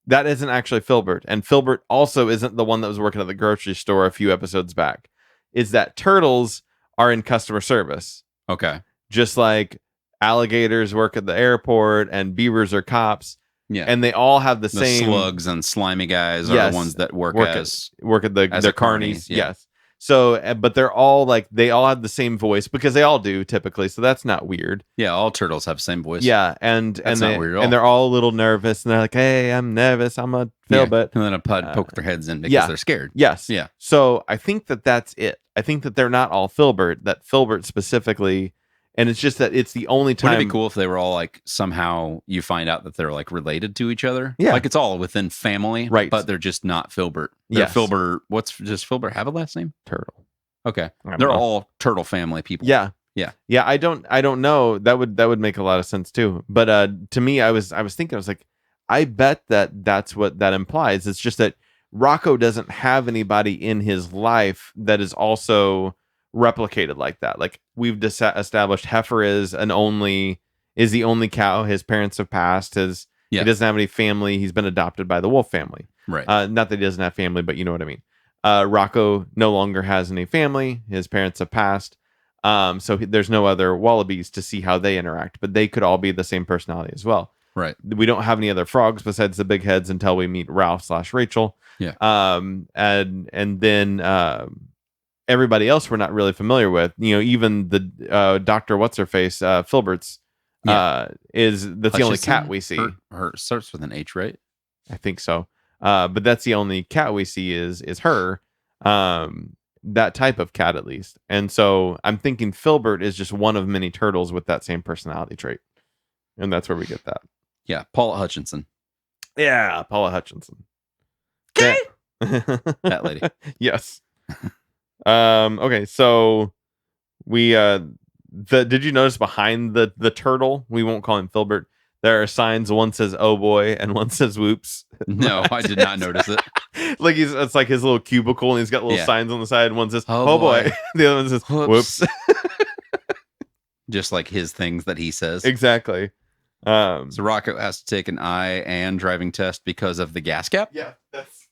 that isn't actually Filbert. And Filbert also isn't the one that was working at the grocery store a few episodes back. Is that turtles are in customer service. Okay. Just like alligators work at the airport and beavers are cops. Yeah. And they all have the The same slugs and slimy guys are Yes. the ones that work at as the a carnies. carnies, yeah. Yes. So, but they're all like, they all have the same voice because they all do typically. So that's not weird. yeah, all turtles have the same voice. Yeah. And That's not weird at all. and they're all a little nervous and they're like, hey, I'm nervous. I'm a Filbert. And then a pud poke their heads in because they're scared. Yes. Yeah. So I think that's it. I think that they're not all Filbert, that Filbert specifically. And it's just that it's the only time. Wouldn't it be cool if they were all like, somehow you find out that they're like related to each other? Yeah. Like it's all within family. Right. But they're just not Filbert. They're Yes. Filbert. Does Filbert have a last name? Turtle. Okay. I don't They're know. all turtle family people. Yeah. Yeah. Yeah. I don't know. That would make a lot of sense too. But to me, I was thinking, I was like, I bet that's what that implies. It's just that Rocko doesn't have anybody in his life that is also replicated like that. Like we've established Heifer is the only cow. His parents have passed. He doesn't have any family. He's been adopted by the wolf family. Right. Not that he doesn't have family, but you know what I mean. Rocko no longer has any family. His parents have passed. So there's no other wallabies to see how they interact, but they could all be the same personality as well. Right. We don't have any other frogs besides the big heads until we meet Ralph/Rachel. Yeah. And then everybody else we're not really familiar with. Even the Dr. What's-Her-Face, Filbert's, that's the only cat we see. Her starts with an H, right? I think so. But that's the only cat we see is her. That type of cat, at least. And so I'm thinking Filbert is just one of many turtles with that same personality trait. And that's where we get that. Yeah. Paula Hutchinson. Yeah, Paula Hutchinson. Okay. Yeah. That lady. Yes. Okay, so we did you notice behind the turtle? We won't call him Filbert. There are signs. One says "Oh boy" and one says "Whoops." No, I did not notice it. Like it's like his little cubicle, and he's got little signs on the side. And one says Oh, "Oh boy," the other one says Whoops. "Whoops." Just like his things that he says. Exactly. So Rocko has to take an eye and driving test because of the gas cap. Yeah, that's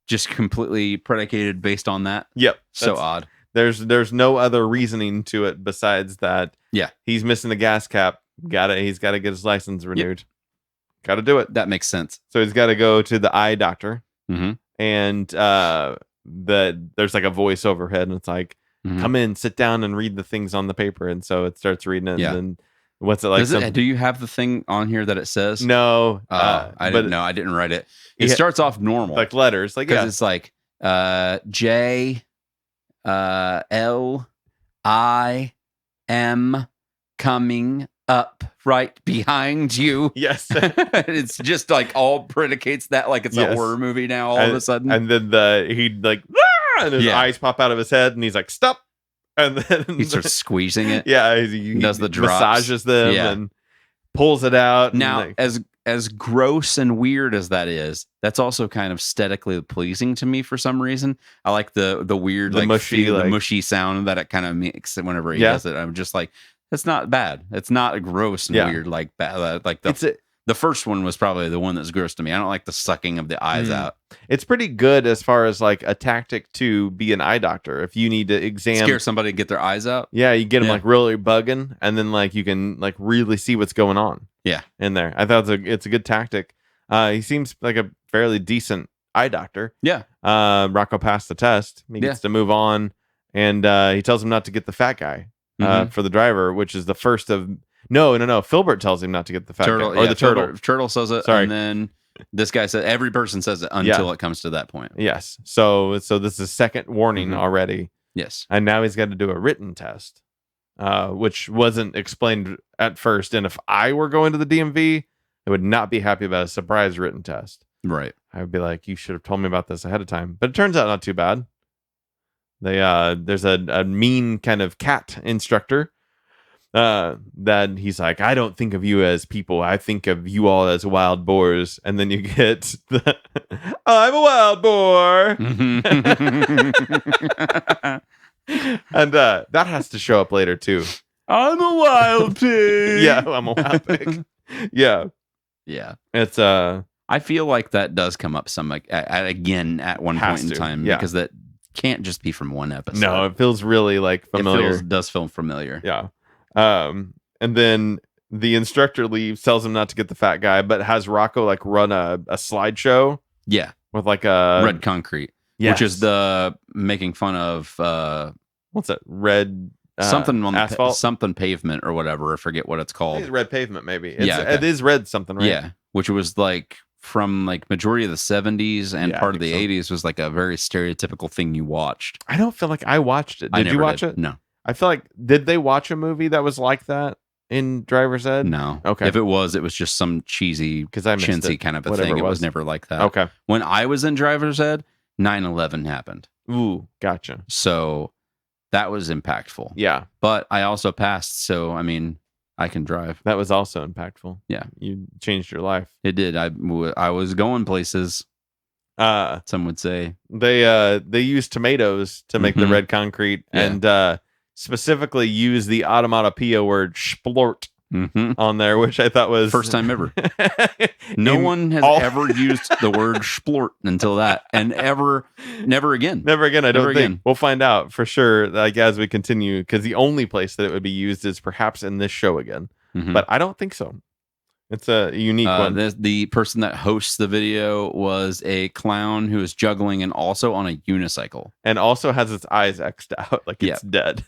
Just completely predicated based on that. yep. So odd. There's no other reasoning to it besides that. Yeah. He's missing the gas cap. He's got to get his license renewed. Got to do it. That makes sense. So he's got to go to the eye doctor. Mm-hmm. And there's like a voice overhead, and it's like, come in, sit down, and read the things on the paper. And so it starts reading it. Yeah. And then what's it like? Do you have the thing on here that it says? No. I didn't know. I didn't write it. It starts off normal. Like letters. Like, yeah. It's like J L I M coming up right behind you. Yes. It's just like all predicates that like it's a horror movie now all of a sudden. And then he like, and his eyes pop out of his head and he's like, stop. And then he starts squeezing it. Yeah. He does the drops. Massages them and pulls it out. Now, as gross and weird as that is, that's also kind of aesthetically pleasing to me for some reason. I like the weird, like mushy, the mushy sound that it kind of makes whenever he does it. I'm just like, it's not bad. It's not gross and weird like bad. Like the first one was probably the one that's gross to me. I don't like the sucking of the eyes out. It's pretty good as far as like a tactic to be an eye doctor. If you need to scare somebody to get their eyes out. Yeah, you get them like really bugging, and then like you can like really see what's going on. Yeah, in there. I thought it's a good tactic. He seems like a fairly decent eye doctor. Yeah. Rocko passed the test. He gets to move on, and he tells him not to get the fat guy for the driver, which is the first of... No. Filbert tells him not to get the fat guy. Or the turtle. Turtle says it, and then this guy says... Every person says it until it comes to that point. Yes. So this is a second warning already. Yes. And now he's got to do a written test, which wasn't explained at first. And if I were going to the DMV, I would not be happy about a surprise written test. Right. I would be like, you should have told me about this ahead of time. But it turns out not too bad. There's a mean kind of cat instructor that he's like, I don't think of you as people. I think of you all as wild boars. And then you get the, I'm a wild boar. And that has to show up later too. I'm a wild pig. Yeah, I'm a wild pig. Yeah. It's I feel like that does come up some like again at one point in time because that can't just be from one episode. No, it feels really like familiar. It does feel familiar. Yeah. And then the instructor leaves, tells him not to get the fat guy, but has Rocko like run a slideshow. Yeah. With like a red concrete. Yes. Which is the making fun of what's that? Red something on asphalt, something pavement or whatever. I forget what it's called. It's red pavement, maybe. It is red something, right? Yeah, which was like from like majority of the 70s and part of the 80s was like a very stereotypical thing you watched. I don't feel like I watched it. Did you watch it? No. I feel like did they watch a movie that was like that in Driver's Ed? No. Okay. If it was just some cheesy, chintzy kind of a thing. It was never like that. Okay. When I was in Driver's Ed, 9/11 happened. Ooh, gotcha. So that was impactful. Yeah. But I also passed, so I mean, I can drive. That was also impactful. Yeah. You changed your life. It did. I was going places. Some would say. They use tomatoes to make the red concrete and specifically use the automatopoeia word splort on there, which I thought was first time ever. No one has ever used the word splort until that, and never again. I don't think. We'll find out for sure, like as we continue, because the only place that it would be used is perhaps in this show again, but I don't think so. It's a unique one. The person that hosts the video was a clown who is juggling and also on a unicycle. And also has its eyes X'd out like it's dead.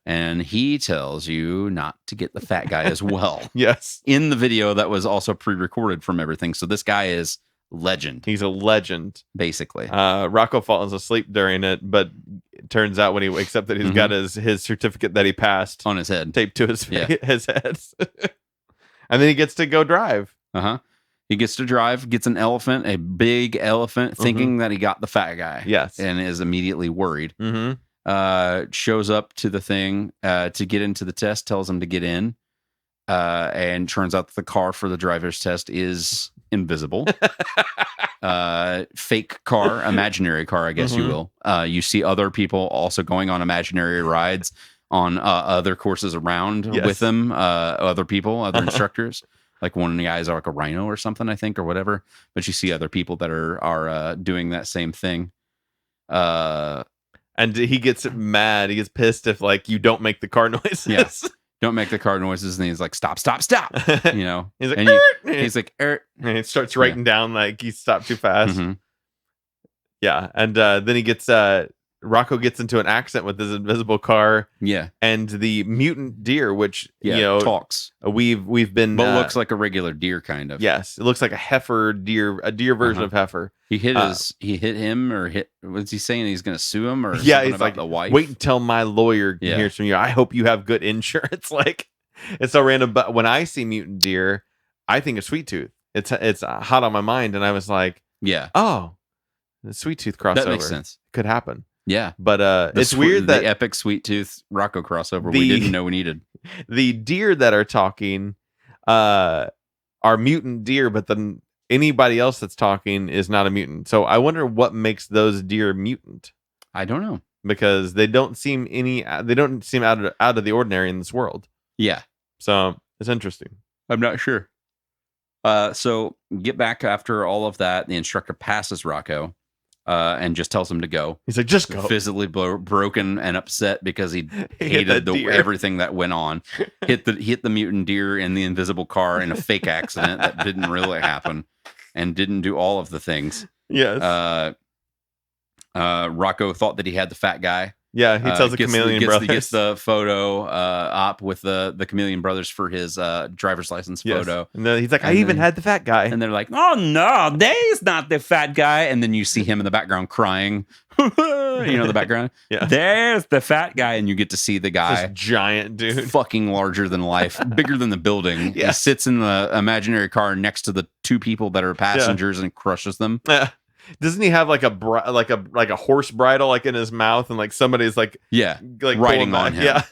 And he tells you not to get the fat guy as well. Yes. In the video that was also pre-recorded from everything. So this guy is legend. He's a legend. Basically. Rocko falls asleep during it, but it turns out when he wakes up that he's got his certificate that he passed. On his head. Taped to his head. And then he gets to go drive. He gets to drive, gets an elephant, a big elephant, thinking that he got the fat guy. Yes. And is immediately worried. Shows up to the thing to get into the test, tells him to get in. And turns out that the car for the driver's test is invisible. Fake car, imaginary car, I guess you will. You see other people also going on imaginary rides on other courses around with them, other people, other instructors. Like one of the guys are like a rhino or something, I think, or whatever. But you see other people that are doing that same thing. And he gets mad. He gets pissed if like you don't make the car noises. Yes. Don't make the car noises, and he's like, "Stop! You know, he's like, and he's like, and he starts writing down like he stopped too fast. Yeah, and then he gets Rocko gets into an accident with his invisible car. Yeah, and the mutant deer, which you know talks. We've been, but looks like a regular deer, kind of. Yes, it looks like a heifer deer, a deer version of heifer. He hit him, or hit. What's he saying? He's going to sue him, or he's like the wife. Wait until my lawyer hears from you. I hope you have good insurance. Like It's so random. But when I see mutant deer, I think of Sweet Tooth. It's hot on my mind, and I was like, yeah, oh, the Sweet Tooth crossover. that makes sense. Could happen. Yeah, but it's weird that the epic Sweet Tooth Rocko crossover we didn't know we needed. The deer that are talking are mutant deer, but then anybody else that's talking is not a mutant. So I wonder what makes those deer mutant. I don't know, because they don't seem out of the ordinary in this world. Yeah, so it's interesting. I'm not sure. So get back after all of that. The instructor passes Rocko. And just tells him to go. He's like, just go. Physically broken and upset because he hated everything that went on. hit the mutant deer in the invisible car in a fake accident that didn't really happen, and didn't do all of the things. Yes. Rocko thought that he had the fat guy. Yeah, he tells the Chameleon Brothers. He gets the photo op with the Chameleon Brothers for his driver's license photo. And then he's like, I even had the fat guy. And they're like, oh, no, there's not the fat guy. And then you see him in the background crying. The background. Yeah. There's the fat guy. And you get to see the guy. This giant dude. Fucking larger than life. Bigger than the building. Yeah. He sits in the imaginary car next to the two people that are passengers and crushes them. Doesn't he have like a horse bridle like in his mouth, and like somebody's like riding on him? Yeah.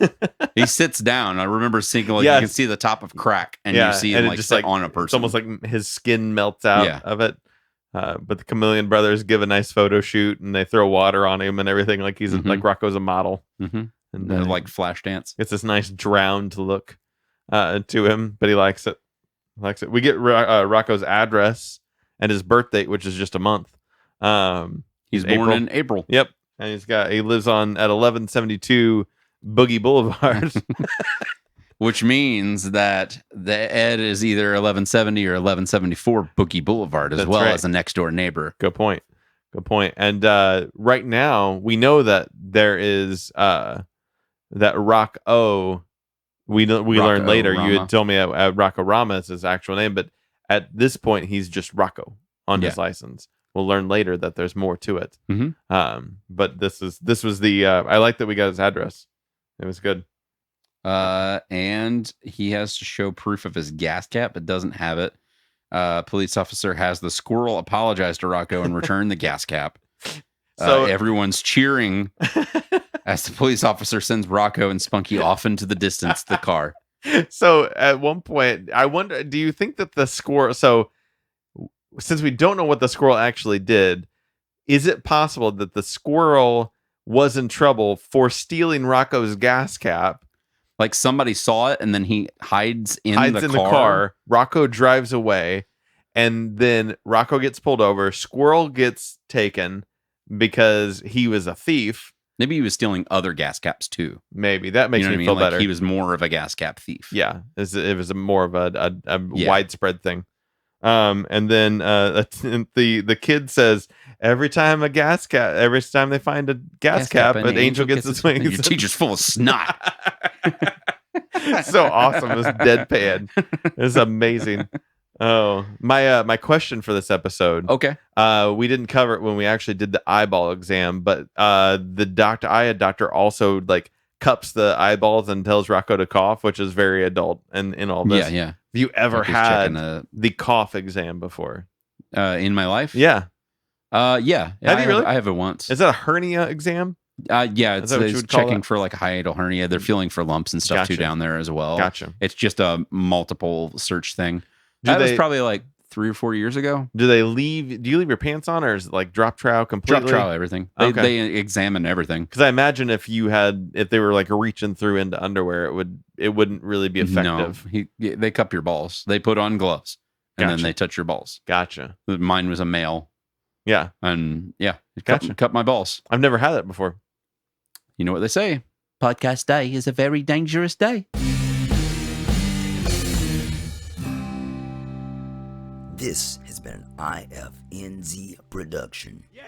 He sits down. I remember seeing you can see the top of crack, and you see him like just on a person. It's almost like his skin melts out of it. But the Chameleon Brothers give a nice photo shoot, and they throw water on him and everything, like he's like Rocko's a model, and like flash dance. It's this nice drowned look to him, but he likes it. We get Rocko's address and his birth date, which is just a month. He's born in April. Yep. And he lives at 1172 Boogie Boulevard. Which means that the Ed is either 1170 or 1174 Boogie Boulevard, as as a next door neighbor. Good point. And right now we know that there is that Rocko. We learned later. Rama. You had told me Rocko Rama is his actual name, but at this point he's just Rocko on his license. We'll learn later that there's more to it. But this was the I like that we got his address. It was good. And he has to show proof of his gas cap, but doesn't have it. Police officer has the squirrel apologize to Rocko and return the gas cap. So everyone's cheering as the police officer sends Rocko and Spunky off into the distance, the car. So at one point, I wonder, do you think that the squirrel, since we don't know what the squirrel actually did, is it possible that the squirrel was in trouble for stealing Rocko's gas cap? Like somebody saw it and then he hides in the car. Rocko drives away, and then Rocko gets pulled over. Squirrel gets taken because he was a thief. Maybe he was stealing other gas caps too. Maybe that makes me feel better. He was more of a gas cap thief. Yeah, it was more of a widespread thing. And then the kid says, every time they find a gas cap, an angel gets its wings. Your teacher's full of snot. So awesome. It was deadpan. It was amazing. Oh, my question for this episode. Okay. We didn't cover it when we actually did the eyeball exam, but the doctor also like cups the eyeballs and tells Rocko to cough, which is very adult in all this. Yeah. Have you ever had the cough exam before? In my life? Yeah. Yeah. Have you really? I have it once. Is that a hernia exam? Yeah, it's checking for like a hiatal hernia. They're feeling for lumps and stuff too down there as well. Gotcha. It's just a multiple search thing. That was probably like 3 or 4 years ago. Do you leave your pants on, or is it like drop trowel completely? Drop trowel, everything. They examine everything. Because I imagine if they were like reaching through into underwear, it wouldn't really be effective. No, they cup your balls. They put on gloves and then they touch your balls. Gotcha. Mine was a male. Yeah. And gotcha. Cut my balls. I've never had that before. You know what they say? Podcast day is a very dangerous day. This has been an IFNZ production. Yeah.